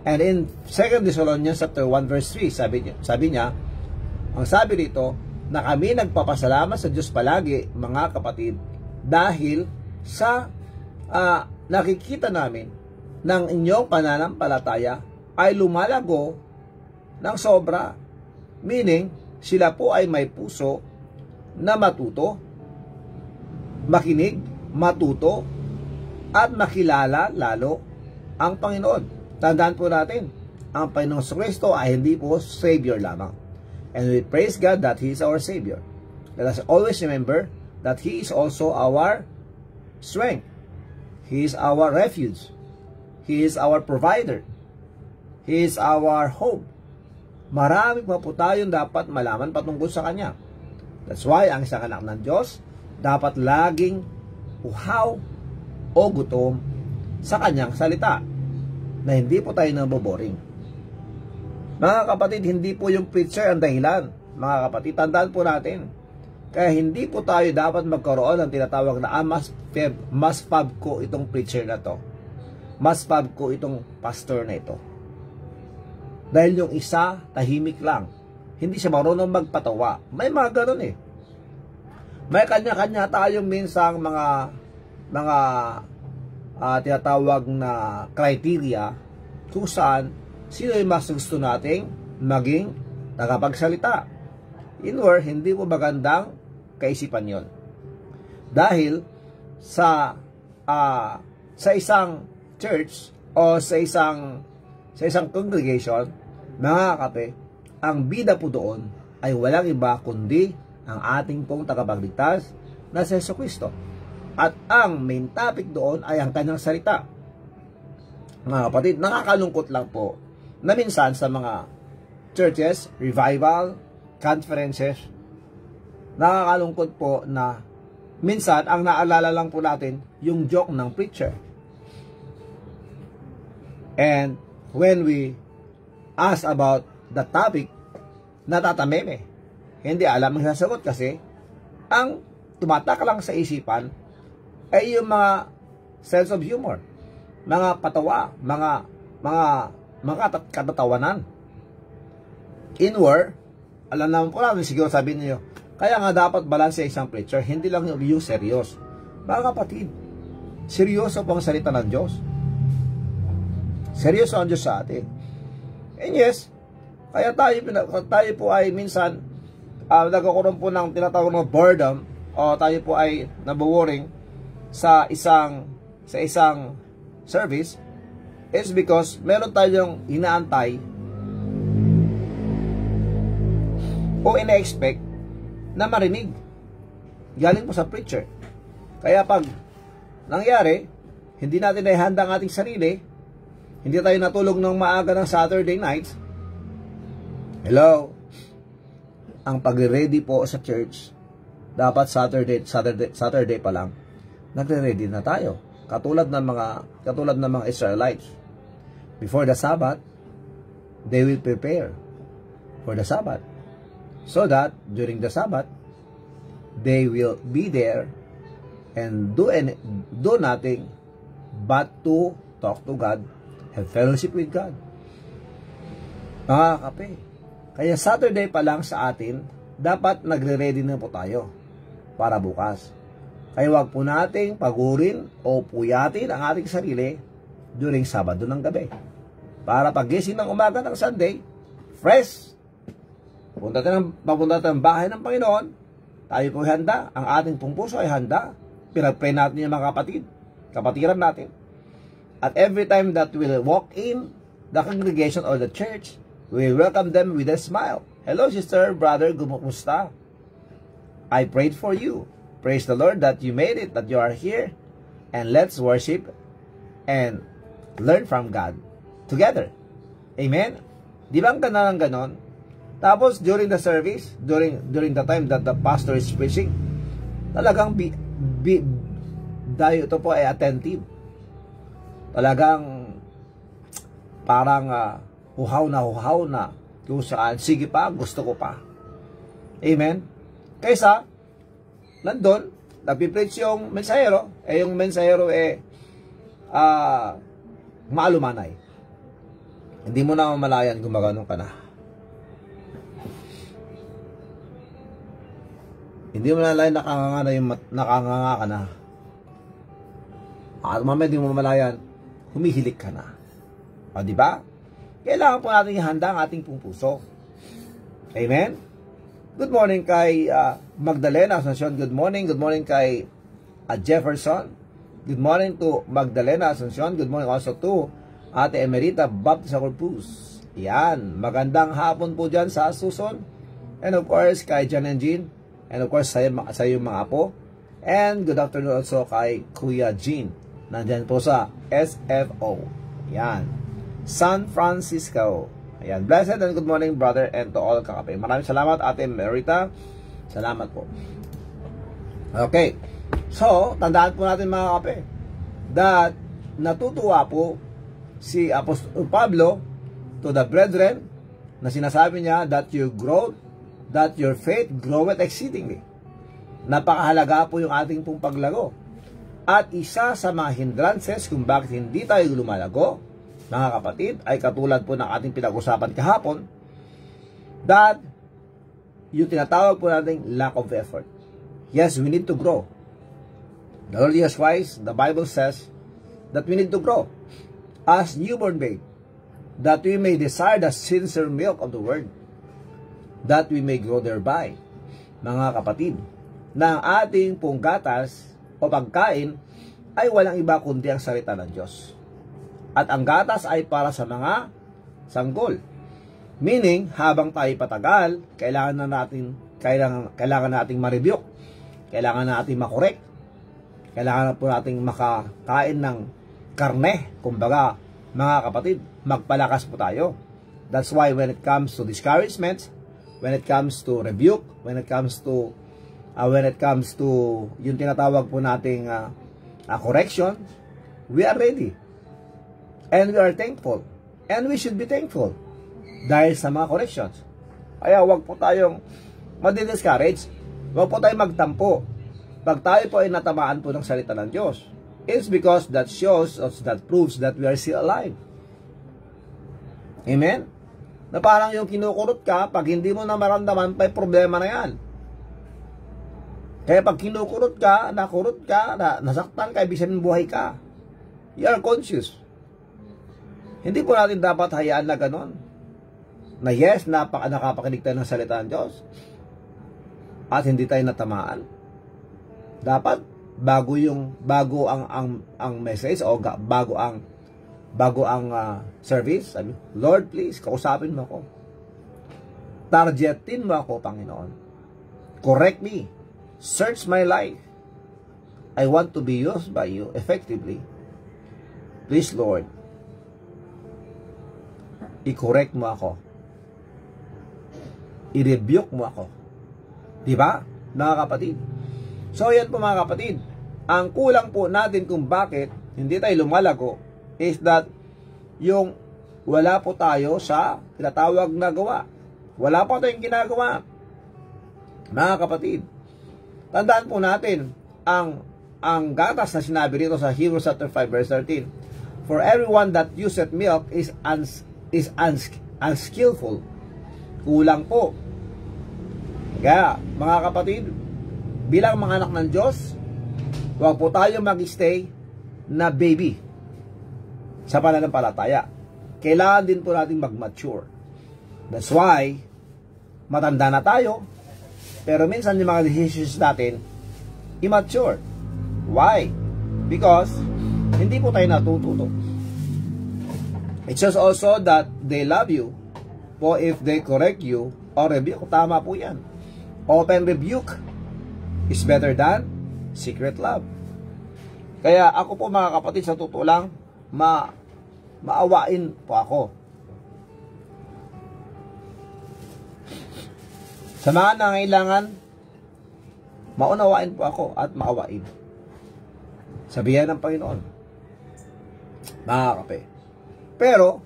And in 2 Thessalonians chapter 1 verse 3, sabi niya, ang sabi dito, na kami nagpapasalamat sa Diyos palagi, mga kapatid, dahil sa nakikita namin ng inyong pananampalataya ay lumalago ng sobra. Meaning, sila po ay may puso na matuto, makinig, matuto, at makilala lalo ang Panginoon. Tandaan po natin, ang Panginoong Kristo ay hindi po Savior lamang. And we praise God that He is our Savior. Let us always remember that He is also our strength. He is our refuge. He is our provider. He is our hope. Marami pa po tayong dapat malaman patungkol sa Kanya. That's why ang isang anak ng Diyos dapat laging uhaw o gutom sa Kanyang salita, na hindi po tayo naboboring. Mga kapatid, hindi po yung preacher ang dahilan. Mga kapatid, tandaan po natin. Kaya hindi po tayo dapat magkaroon ng tinatawag na mas fab ko itong preacher na to. Mas fab ko itong pastor na ito. Dahil yung isa, tahimik lang. Hindi siya marunong magpatawa. May mga ganun eh. May kanya-kanya tayong minsang mga tinatawag na criteria kung saan sino yung mas gusto nating maging tagapagsalita. Inward, hindi po magandang kaisipan yon. Dahil sa isang church o sa isang congregation, mga kape, ang bida po doon ay walang iba kundi ang ating pong tagapagligtas na si Jesucristo. At ang main topic doon ay ang Kanyang salita. Mga kapatid, nakakalungkot lang po na minsan sa mga churches, revival, conferences, nakakalungkot po na minsan ang naalala lang po natin yung joke ng preacher. And when we ask about the topic, natatameme. Hindi alam ang sasagot kasi ang tumatak lang sa isipan ay yung mga sense of humor, mga patawa, mga katatawanan. Inward, alam naman po namin, siguro sabihin niyo, kaya nga dapat balanse isang preacher, hindi lang yung serious. Mga kapatid, seryoso po ang salita ng Diyos. Seryoso ang Diyos sa atin. And yes, kaya tayo po ay minsan nagkakaroon po ng tinatawag na boredom, o tayo po ay naboboring sa isang service, is because meron tayong inaantay o ina-expect na marinig galing po sa preacher. Kaya pag nangyari, hindi natin naihanda ang ating sarili, hindi tayo natulog ng maaga ng Saturday night. Hello? Ang pag-ready po sa church, dapat Saturday pa lang, nagre-ready na tayo. Katulad ng mga Israelites. Before the Sabbath, they will prepare for the Sabbath. So that during the Sabbath, they will be there and do nothing but to talk to God, have fellowship with God. Mga kape, kaya Saturday pa lang sa atin, dapat nagre-ready na po tayo para bukas. Kaya wag po nating pagurin o puyatin ang ating sarili during Sabado ng gabi. Para pagising ng umaga ng Sunday, fresh. Papunta tayo ng bahay ng Panginoon, tayo po handa, ang ating pong puso ay handa. Pinag-pray natin yung mga kapatiran natin. At every time that we'll walk in the congregation or the church, we welcome them with a smile. Hello, sister, brother, kumusta? I prayed for you. Praise the Lord that you made it, that you are here. And let's worship and learn from God together. Amen? Di ba ang ganda ng ganon? Tapos, during the service, during the time that the pastor is preaching, talagang ito po ay attentive. Talagang parang huhaw na kung saan, sige pa, gusto ko pa. Amen? Kaysa, nandun, nagpipreach yung mensahero, yung mensahero maalumanay. Hindi mo na mamalayan kung maganon ka na. Hindi mo na malayan nakanganga ka na. At mamaya hindi mo mamalayan, humihilik ka na. O, di ba? Kailangan po natin ihanda ang ating pong puso. Amen? Good morning kay Magdalena Asuncion. Good morning. Good morning kay Jefferson. Good morning to Magdalena Asuncion. Good morning also to Ate Emerita Baptista Corpus. Yan, magandang hapon po dyan sa Suson. And of course, kay Jan and Jean. And of course, sa yung mga apo. And good afternoon also kay Kuya Jean. Nandyan po sa SFO. Yan. San Francisco. Ayan. Blessed and good morning, brother, and to all kakape. Maraming salamat, Ate Emerita. Salamat po. Okay. So, tandaan po natin mga kape that natutuwa po si Apostol Pablo to the brethren na sinasabi niya that your growth, that your faith groweth exceedingly. Napakahalaga po yung ating pong paglago. At isa sa mga hindrances kung bakit hindi tayo lumalago, mga kapatid, ay katulad po ng ating pinag-usapan kahapon, that yung tinatawag po nating lack of effort. Yes, we need to grow. The Lord Jesus Christ, the Bible says that we need to grow as newborn babe, that we may desire the sincere milk of the word, that we may grow thereby. Mga kapatid, na ang ating pong gatas o pagkain ay walang iba kundi ang salita ng Diyos. At ang gatas ay para sa mga sanggol. Meaning, habang tayo patagal, kailangan nating ma-rebuke, kailangan nating makorek, kailangan po nating makakain ng karne. Kumbaga, mga kapatid, magpalakas po tayo. That's why when it comes to discouragement, when it comes to rebuke, when it comes to yung tinatawag po nating correction, we are ready. And we are thankful. And we should be thankful dahil sa mga corrections. Kaya wag po tayong madi-discourage. Wag po tayong magtampo. Pag tayo po ay natamaan po ng salita ng Diyos, it's because that shows us, that proves that we are still alive. Amen? Na parang yung kinukurot ka, pag hindi mo na maramdaman, may problema na yan. Kaya pag kinukurot ka, nakurot ka, nasaktan ka, ibig sabihin buhay ka. You are conscious. Hindi po natin dapat hayaan na ganon. Na yes, nakapakinig tayo ng salita ng Diyos. At hindi tayo natamaan. Dapat bago ang message o bago ang service, sabi, Lord, please kausapin mo ako. Targetin mo ako, Panginoon. Correct me. Search my life. I want to be used by you effectively. Please, Lord, i-correct mo ako. I-rebuke mo ako. Diba, mga kapatid? So, yan po mga kapatid. Ang kulang po natin kung bakit hindi tayo lumalago is that yung wala po tayo sa tinatawag na gawa. Wala po tayong ginagawa. Mga kapatid, tandaan po natin ang gatas na sinabi rito sa Hebrews chapter 5 verse 13. For everyone that useth milk is unskillful. Kulang po. Kaya, mga kapatid, bilang mga anak ng Diyos, huwag po tayo mag-stay na baby sa pananampalataya. Kailangan din po natin mag-mature. That's why, matanda na tayo, pero minsan yung mga decisions natin, immature. Why? Because, hindi po tayo natututo. It shows also that they love you, for if they correct you, or rebuke, tama po yan. Open rebuke is better than secret love. Kaya ako po mga kapatid, sa totoo lang, maawain po ako. Sa mga nangailangan, maunawain po ako at maawain. Sabihan ng Panginoon. Mga kape. Pero,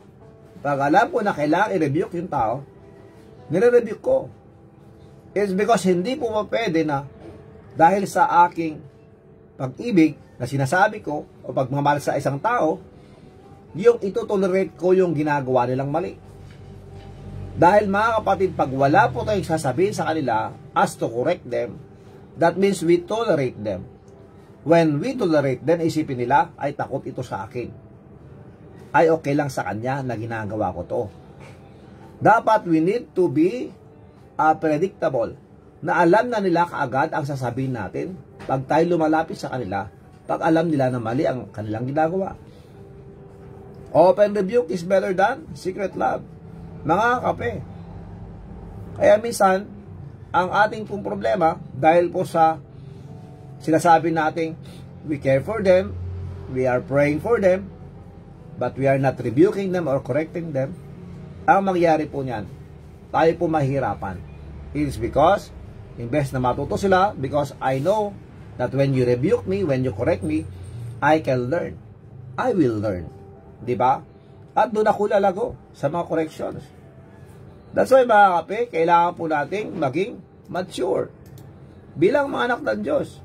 pag alam ko na kailangan i-rebuke yung tao, nire-rebuke ko. It's because hindi po pwede na dahil sa aking pag-ibig na sinasabi ko o pagmamahal sa isang tao, yung ito-tolerate ko yung ginagawa nilang mali. Dahil mga kapatid, pag wala po tayong sasabihin sa kanila as to correct them, that means we tolerate them. When we tolerate them, isipin nila, ay takot ito sa akin. Ay okay lang sa kanya na ginagawa ko to. Dapat we need to be predictable. Na alam na nila kaagad ang sasabihin natin pag tayo lumalapit sa kanila pag alam nila na mali ang kanilang ginagawa. Open rebuke is better than secret love. Mga kape. Kaya minsan, ang ating pong problema, dahil po sa sinasabi nating we care for them, we are praying for them, but we are not rebuking them or correcting them, ang mangyari po niyan, tayo po mahirapan. It is because, imbes na matuto sila, because I know that when you rebuke me, when you correct me, I can learn. I will learn. Diba? At doon ako lalago sa mga corrections. That's why mga kape, kailangan po nating maging mature bilang mga anak ng Diyos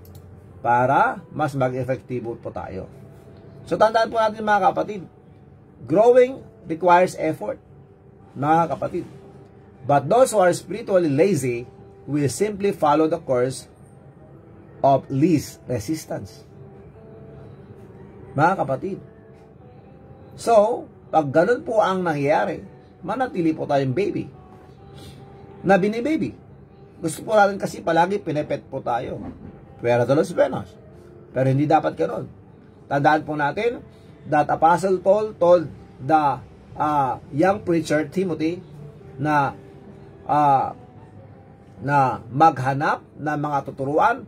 para mas mag-efektibo po tayo. So tandaan po natin mga kapatid, growing requires effort, mga kapatid. But those who are spiritually lazy will simply follow the course of least resistance. Mga kapatid. So, pag ganun po ang nangyayari, manatili po tayong baby. Na binibaby. Gusto po natin kasi palagi pinepet po tayo. Pero de los buenos. Pero hindi dapat ganoon. Tandaan po natin that Apostle Paul told the young preacher Timothy na maghanap ng mga tuturuan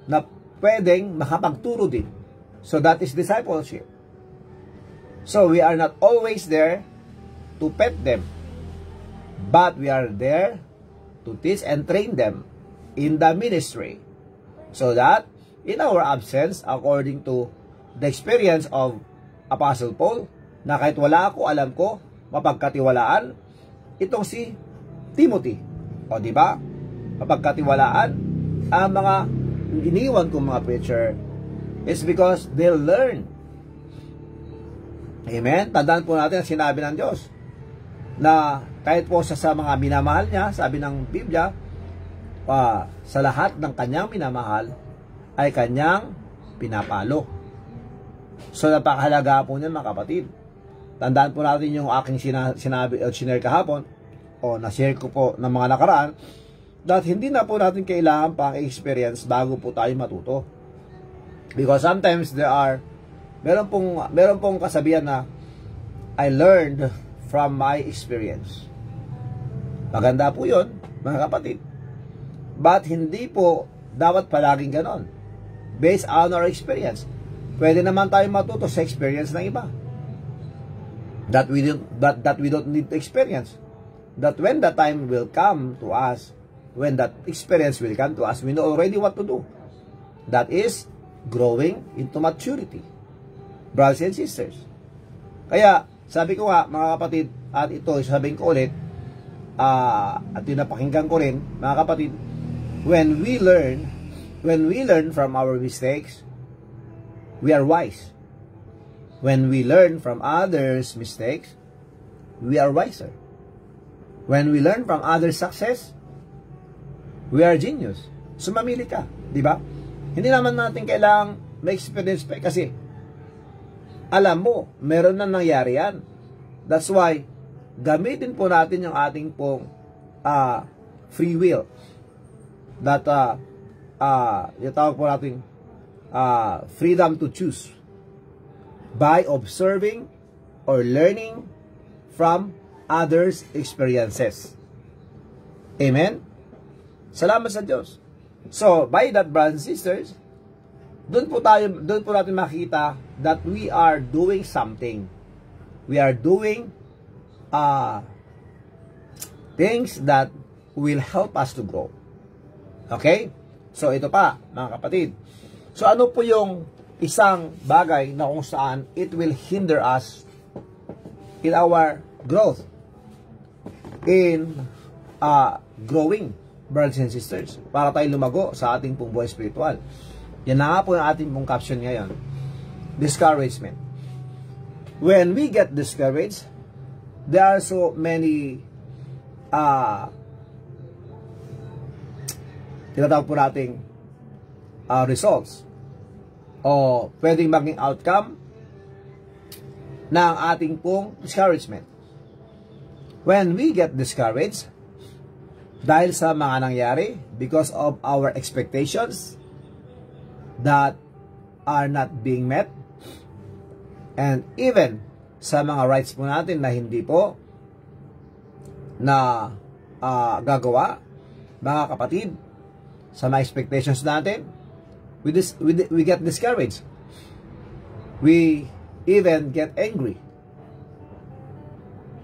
na pwedeng makapagturo din. So that is discipleship. So we are not always there to pet them, but we are there to teach and train them in the ministry. So that in our absence, according to the experience of Apostle Paul, na kahit wala ako, alam ko, mapagkatiwalaan, itong si Timothy. O diba? Mapagkatiwalaan ang mga iniwan kong mga preacher is because they'll learn. Amen? Tandaan po natin ang sinabi ng Diyos na kahit po sa mga minamahal niya, sabi ng Biblia, sa lahat ng kanyang minamahal ay kanyang pinapalo. So napakahalaga po niyan mga kapatid. Tandaan po natin yung aking sinabi o sinare kahapon o na-share ko po ng mga nakaraan that hindi na po natin kailangan pang experience bago po tayo matuto. Because sometimes meron pong kasabihan na I learned from my experience. Maganda po yun, mga kapatid. But hindi po dapat palaging ganon. Based on our experience. Pwede naman tayo matuto sa experience ng iba. That we don't need to experience. That when the time will come to us, when that experience will come to us, we know already what to do. That is growing into maturity. Brothers and sisters. Kaya, sabi ko nga, mga kapatid, at ito, sabihin ko ulit, at yung napakinggan ko rin, mga kapatid, when we learn from our mistakes, we are wise. When we learn from others' mistakes, we are wiser. When we learn from others' success, we are genius. So, mamili ka, di ba? Hindi naman natin kailangang may experience pa kasi alam mo, meron na nangyari yan. That's why, gamitin po natin yung ating pong free will. That, yung tawag po natin, freedom to choose. By observing or learning from others' experiences. Amen? Salamat sa Diyos. So, by that, brothers and sisters, doon po natin makita that we are doing something. We are doing things that will help us to grow. Okay? So, ito pa, mga kapatid. So, ano po yung isang bagay na kung saan it will hinder us in our growth, in growing, brothers and sisters, para tayo lumago sa ating pong buhay spiritual. Yan na nga po yung ating pong caption ngayon. Discouragement. When we get discouraged, there are so many tinatawag po nating results o pwedeng maging outcome ng ating pong discouragement. When we get discouraged dahil sa mga nangyari because of our expectations that are not being met. And even sa mga rights po natin na hindi po na gagawa, mga kapatid, sa mga expectations natin, we get discouraged. We even get angry.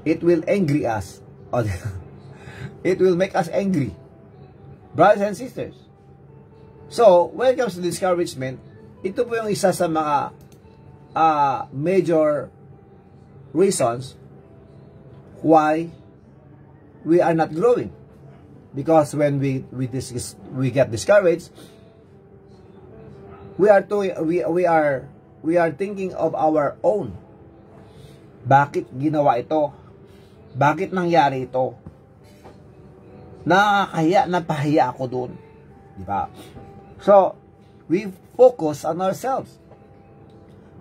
It will angry us. It will make us angry. Brothers and sisters. So, when it comes to discouragement, ito po yung isa sa mga major reasons why we are not growing. Because when we get discouraged, we are thinking of our own. Bakit ginawa ito? Bakit nangyari ito? Nakakahiya, napahiya ako doon. Di ba? So, we focus on ourselves.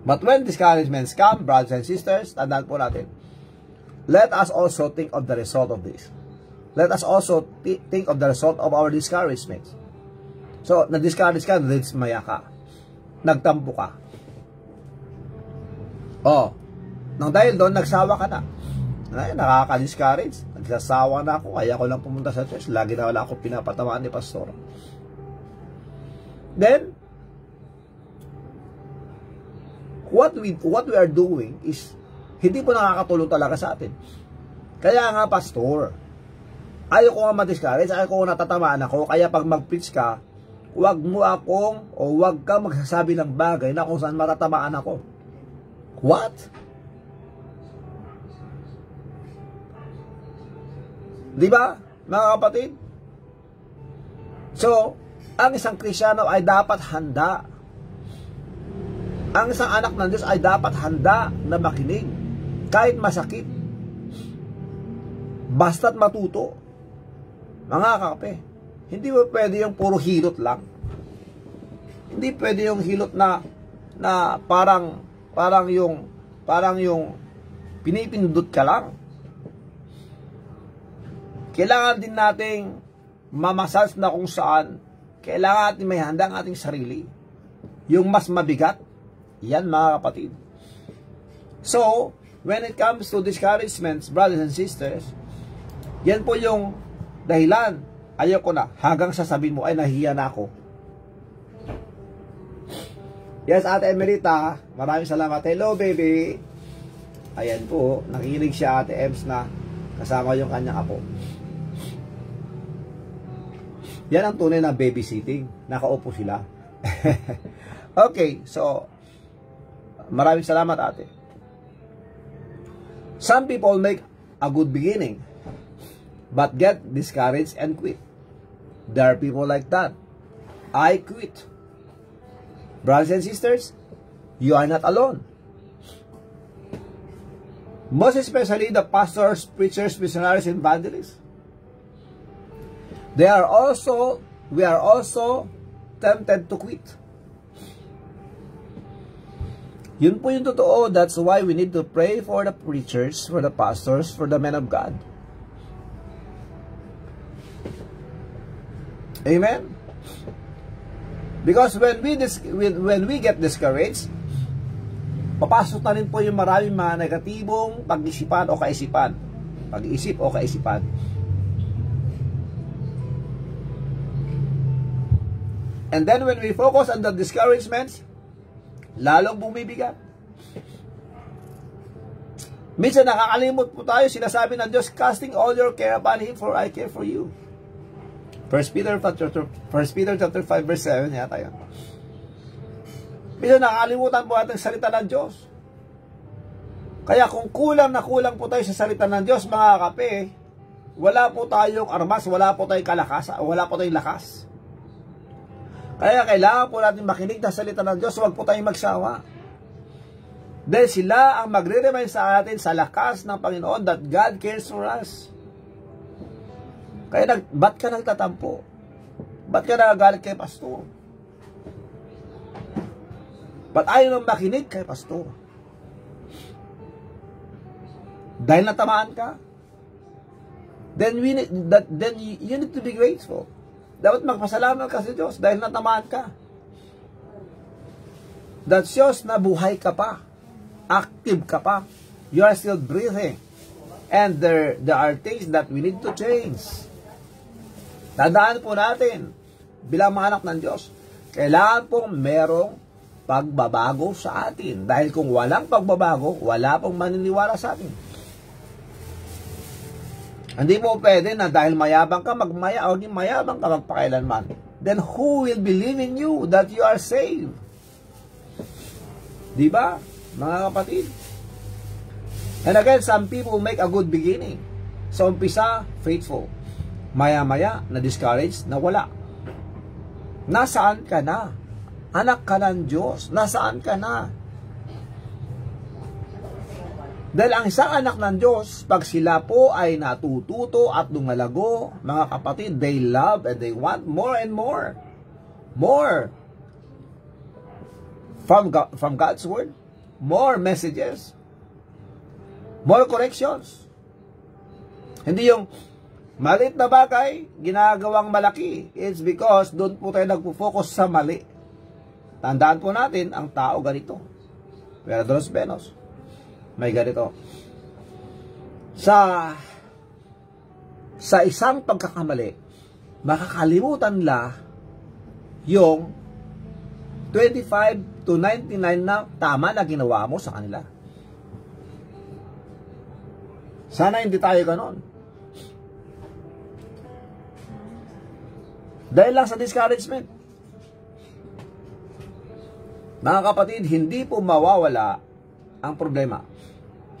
But when discouragements come, brothers and sisters, tandaan po natin, let us also think of the result of this. Let us also think of the result of our discouragements. So, na-discourage ka, nadismaya ka. Nagtampo ka. Nang dahil doon, nagsawa ka na. Ay, nakaka-discourage. Nagsasawa na ako. Kaya ko lang pumunta sa church. Lagi na wala ako pinapatamaan ni pastor. Then, what we are doing is hindi po nakakatulong talaga sa atin. Kaya nga, pastor, ayaw ko nga ma-discourage, ayaw ko natatamaan ako, kaya pag mag-preach ka, huwag ka magsasabi ng bagay na kung saan matatamaan ako. What? Di ba, mga kapatid? So, ang isang Kristiyano ay dapat handa. Ang isang anak ng Diyos ay dapat handa na makinig. Kahit masakit. Basta't matuto. Mga kakape, hindi mo pwede yung puro hilot lang. Hindi pwede yung hilot na parang yung pinipindot ka lang. Kailangan din nating mamasas na kung saan kailangan natin may handa ang ating sarili. Yung mas mabigat, yan mga kapatid. So, when it comes to discouragements, brothers and sisters, yan po yung dahilan. Ayoko na. Hanggang sasabihin mo, ay nahiya na ako. Yes, Ate Emerita. Maraming salamat. Hello, baby. Ayan po. Nakikinig siya, Ate Ems, na kasama yung kanyang apo. Yan ang tunay na babysitting. Nakaupo sila. Okay, so maraming salamat, Ate. Some people make a good beginning but get discouraged and quit. There are people like that. I quit. Brothers and sisters, you are not alone. Most especially the pastors, preachers, missionaries, and evangelists. We are also tempted to quit. Yun po yung totoo. That's why we need to pray for the preachers, for the pastors, for the men of God. Amen? Because when we get discouraged, papasok na rin po yung maraming mga negatibong pag-isipan o kaisipan. Pag-iisip o kaisipan. And then when we focus on the discouragements, lalong bumibigat. Minsan nakakalimot po tayo, sinasabi ng Diyos, casting all your care upon Him, for I care for you. 1 Peter chapter 5 verse 7, yata yun. Minsan nakakalimutan po natin salita ng Diyos. Kaya kung kulang na kulang po tayo sa salita ng Diyos, mga kape, wala po tayong armas, wala po tayong kalakas, wala po tayong lakas. Kaya kailangan po natin makinig na salita ng Diyos, huwag po tayong magsawa. Dahil sila ang magre-remind sa atin sa lakas ng Panginoon that God cares for us. Kaya ba't ka nagtatampo? Ba't ka nagagalit kay pastor? Ba't ayaw nang makinig kay pastor? Dahil natamaan ka? Then you need to be grateful. Dapat magpasalamat ka sa Diyos dahil natamaan ka. That shows na buhay ka pa. Active ka pa. You are still breathing. And there are things that we need to change. Tandaan po natin, bilang mga anak ng Diyos, kailangan pong merong pagbabago sa atin. Dahil kung walang pagbabago, wala pong maniniwala sa atin. Hindi mo pwede na dahil mayabang ka, magmaya o di mayabang ka magpakailanman. Then who will believe in you that you are saved? Diba, mga kapatid? And again, some people make a good beginning. Sa umpisa, faithful. Maya-maya, na-discourage, nawala. Nasaan ka na? Anak ka ng Diyos. Nasaan ka na? Dahil ang isang anak ng Diyos, pag sila po ay natututo at lumalago, mga kapatid, they love and they want more and more. More. From God's Word. More messages. More corrections. Hindi yung maliit na bagay, ginagawang malaki. It's because doon po tayo nagpo-focus sa mali. Tandaan po natin, ang tao ganito. Verdaderos Benos. May ganito. Sa isang pagkakamali, makakalimutan la yung 25 to 99 na tama na ginawa mo sa kanila. Sana hindi tayo ganon. Dahil lang sa discouragement. Mga kapatid, hindi po mawawala ang problema.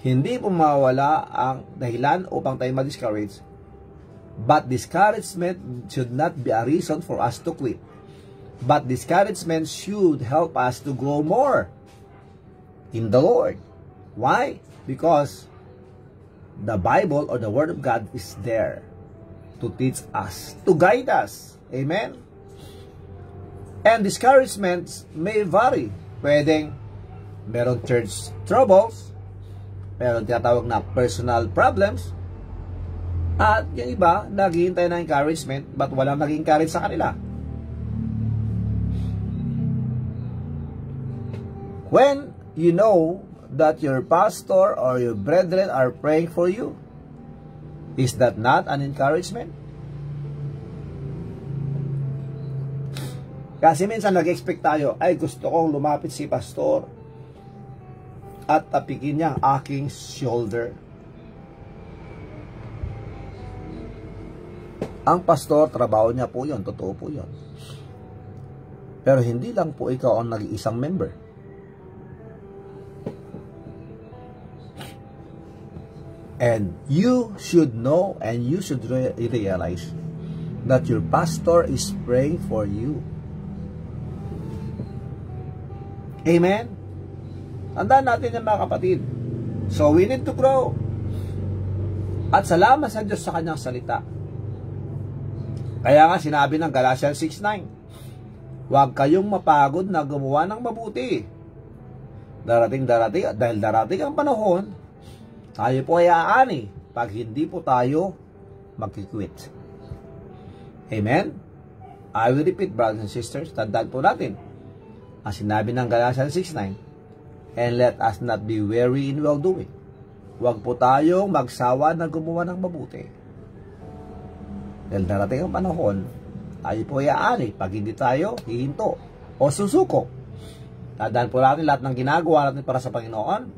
Hindi po mawawala ang dahilan upang tayo ma-discourage. But discouragement should not be a reason for us to quit. But discouragement should help us to grow more in the Lord. Why? Because the Bible or the Word of God is there to teach us, to guide us. Amen? And discouragements may vary. Pwedeng meron church troubles, meron tinatawag na personal problems, at yung iba, naghihintay ng encouragement, but walang nag-encourage sa kanila. When you know that your pastor or your brethren are praying for you, is that not an encouragement? Kasi minsan nag-expect tayo, ay gusto kong lumapit si pastor at tapikin niya ang aking shoulder. Ang pastor, trabaho niya po yun, totoo po yun. Pero hindi lang po ikaw ang nag-iisang member. And you should know and you should realize that your pastor is praying for you. Amen? Tandaan natin yan, mga kapatid. So we need to grow. At salamat sa Diyos sa kanyang salita. Kaya nga sinabi ng Galatians 6:9, huwag kayong mapagod na gumawa ng mabuti. Dahil darating ang panahon, tayo po ay aani pag hindi po tayo magkikwit. Amen? I will repeat, brothers and sisters, tandaan po natin ang sinabi ng Galatians 6:9, and let us not be weary in well-doing. Huwag po tayong magsawa na gumawa ng mabuti. Dahil darating ang panahon, tayo po ay aani pag hindi tayo hihinto o susuko. Tandaan po natin, lahat ng ginagawa natin para sa Panginoon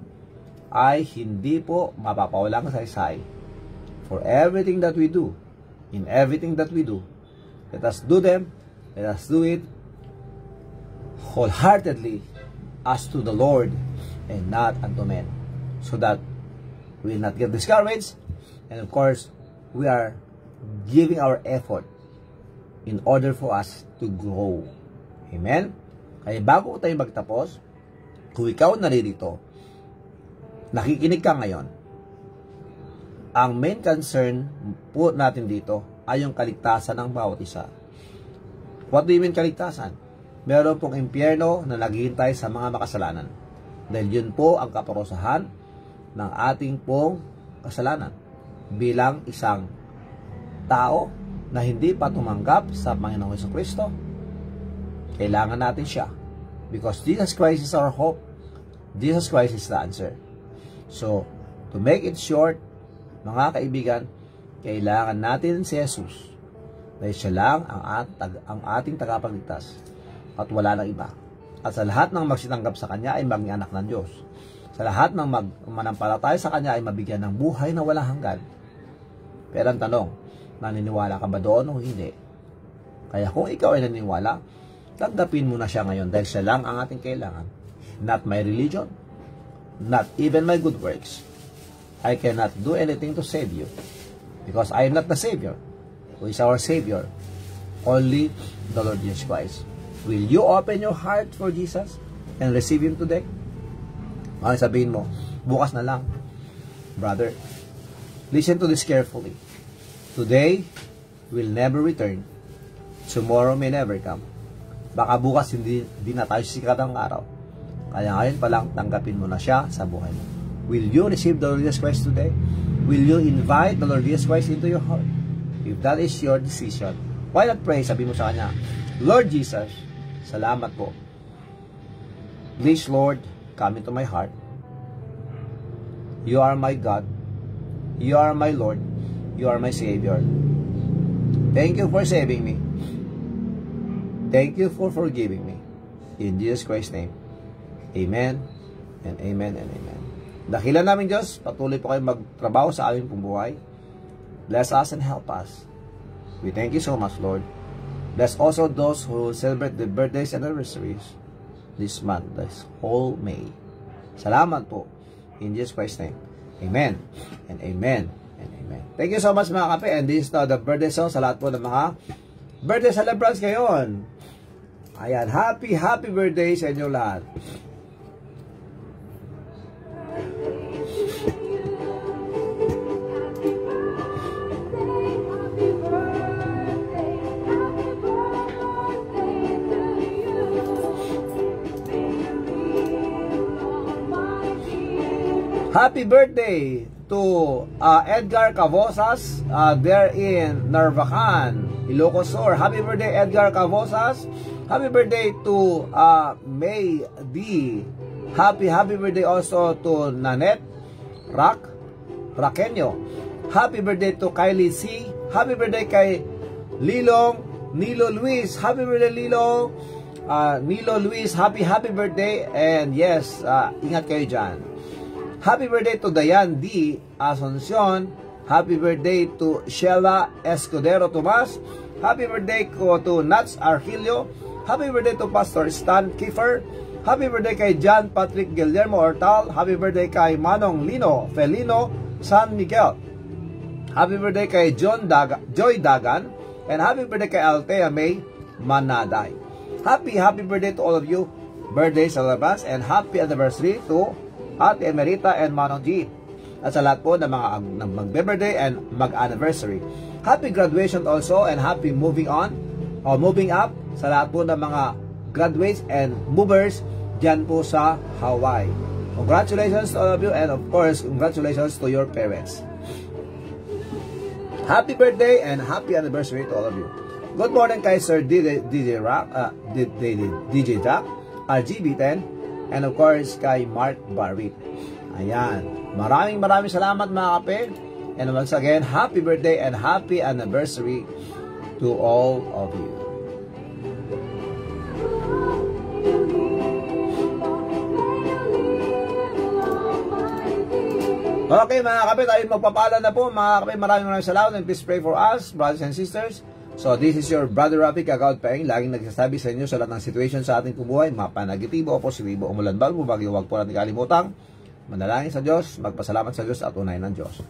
ay hindi po mapapawalang saysay. For everything that we do, in everything that we do, let us do them, let us do it wholeheartedly as to the Lord and not unto men, so that we will not get discouraged, and of course, we are giving our effort in order for us to grow. Amen? Kaya bago tayo magtapos, kung ikaw naririto, nakikinig ka ngayon, ang main concern po natin dito ay yung kaligtasan ng bawat isa. What do you mean kaligtasan? Meron pong impyerno na naghihintay sa mga makasalanan. Dahil yun po ang kaparusahan ng ating pong kasalanan. Bilang isang tao na hindi pa tumanggap sa Panginoong Jesucristo, kailangan natin siya Because Jesus Christ is our hope. Jesus Christ is the answer. So, to make it short, mga kaibigan, kailangan natin si Jesus. Dahil siya lang ang ating tagapagligtas. At wala nang iba. At sa lahat ng magsitanggap sa Kanya ay maging anak ng Diyos. Sa lahat ng manampalataya sa Kanya ay mabigyan ng buhay na walang hanggan. Pero ang tanong, naniniwala ka ba doon o hindi? Kaya kung ikaw ay naniniwala, tanggapin mo na siya ngayon dahil siya lang ang ating kailangan. Not my religion, not even my good works. I cannot do anything to save you because I am not the Savior. Who is our Savior? Only the Lord Jesus Christ. Will you open your heart for Jesus and receive Him today? Ang sabihin mo, bukas na lang. Brother, listen to this carefully. Today will never return. Tomorrow may never come. Baka bukas hindi na tayo sikat ng araw. Kaya ngayon pa lang, tanggapin mo na siya sa buhay mo. Will you receive the Lord Jesus Christ today? Will you invite the Lord Jesus Christ into your heart? If that is your decision, why not pray? Sabi mo sa Kanya, Lord Jesus, salamat po. Please, Lord, come into my heart. You are my God. You are my Lord. You are my Savior. Thank you for saving me. Thank you for forgiving me. In Jesus Christ's name. Amen and amen and amen. Dakilan namin Diyos, patuloy po kayo magtrabaho sa aming pong buhay. Bless us and help us. We thank you so much, Lord. Bless also those who celebrate the birthdays and anniversaries this month, this whole May. Salamat po. In Jesus Christ's name. Amen and amen and amen. Thank you so much mga kape. And this is now the birthday song sa lahat po ng mga birthday celebrants ngayon. Ayan, happy birthday sa inyo lahat. Happy birthday to Edgar Cavosas there in Narvacan, Ilocos Sur. Happy birthday Edgar Cavosas. Happy birthday to May D. Happy birthday also to Nanette Raquenyo. Happy birthday to Kylie C. Happy birthday kay Nilo Luis. Happy birthday Nilo Luis. Happy birthday. And yes, ingat kayo dyan. Happy birthday to Dayan D. Asuncion. Happy birthday to Sheila Escudero Tomas. Happy birthday to Nats Argilio. Happy birthday to Pastor Stan Kiefer. Happy birthday kay John Patrick Guillermo Ortal. Happy birthday kay Manong Lino Felino San Miguel. Happy birthday kay Joy Dagan. And happy birthday kay Altea May Manaday. Happy birthday to all of you. Birthday celebrants and happy anniversary to Ate Emerita and Manong G. At sa lahat po ng mga mag-birthday and mag-anniversary. Happy graduation also and happy moving on or moving up sa lahat po ng mga graduates and movers dyan po sa Hawaii. Congratulations to all of you and of course, congratulations to your parents. Happy birthday and happy anniversary to all of you. Good morning kay Sir DJ Jack, RGB10, and of course, kay Mark Barrett. Ayan. Maraming salamat mga kape. And once again, happy birthday and happy anniversary to all of you. Okay mga kape, tayo magpapala na po. Mga kape, maraming salamat and please pray for us, brothers and sisters. So, this is your Brother Rafi Kagaut Paeng, laging nagsasabi sa inyo sa lahat ng situation sa ating buhay, mapanagitibo o positibo, umulan bago, bagyo, huwag po natin kalimutang manalangin sa Diyos, magpasalamat sa Diyos at unahin ng Diyos.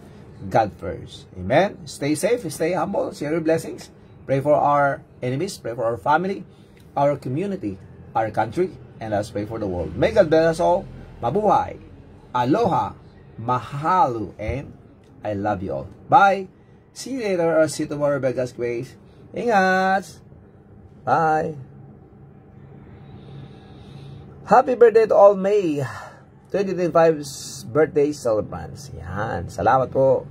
God first. Amen? Stay safe, stay humble, share your blessings. Pray for our enemies, pray for our family, our community, our country, and let's pray for the world. May God bless us all. Mabuhay. Aloha. Mahalo. And I love you all. Bye. See you later or see you tomorrow by God's grace. Ingat! Bye! Happy birthday to all May 2025's birthday celebrants. Yan. Salamat po.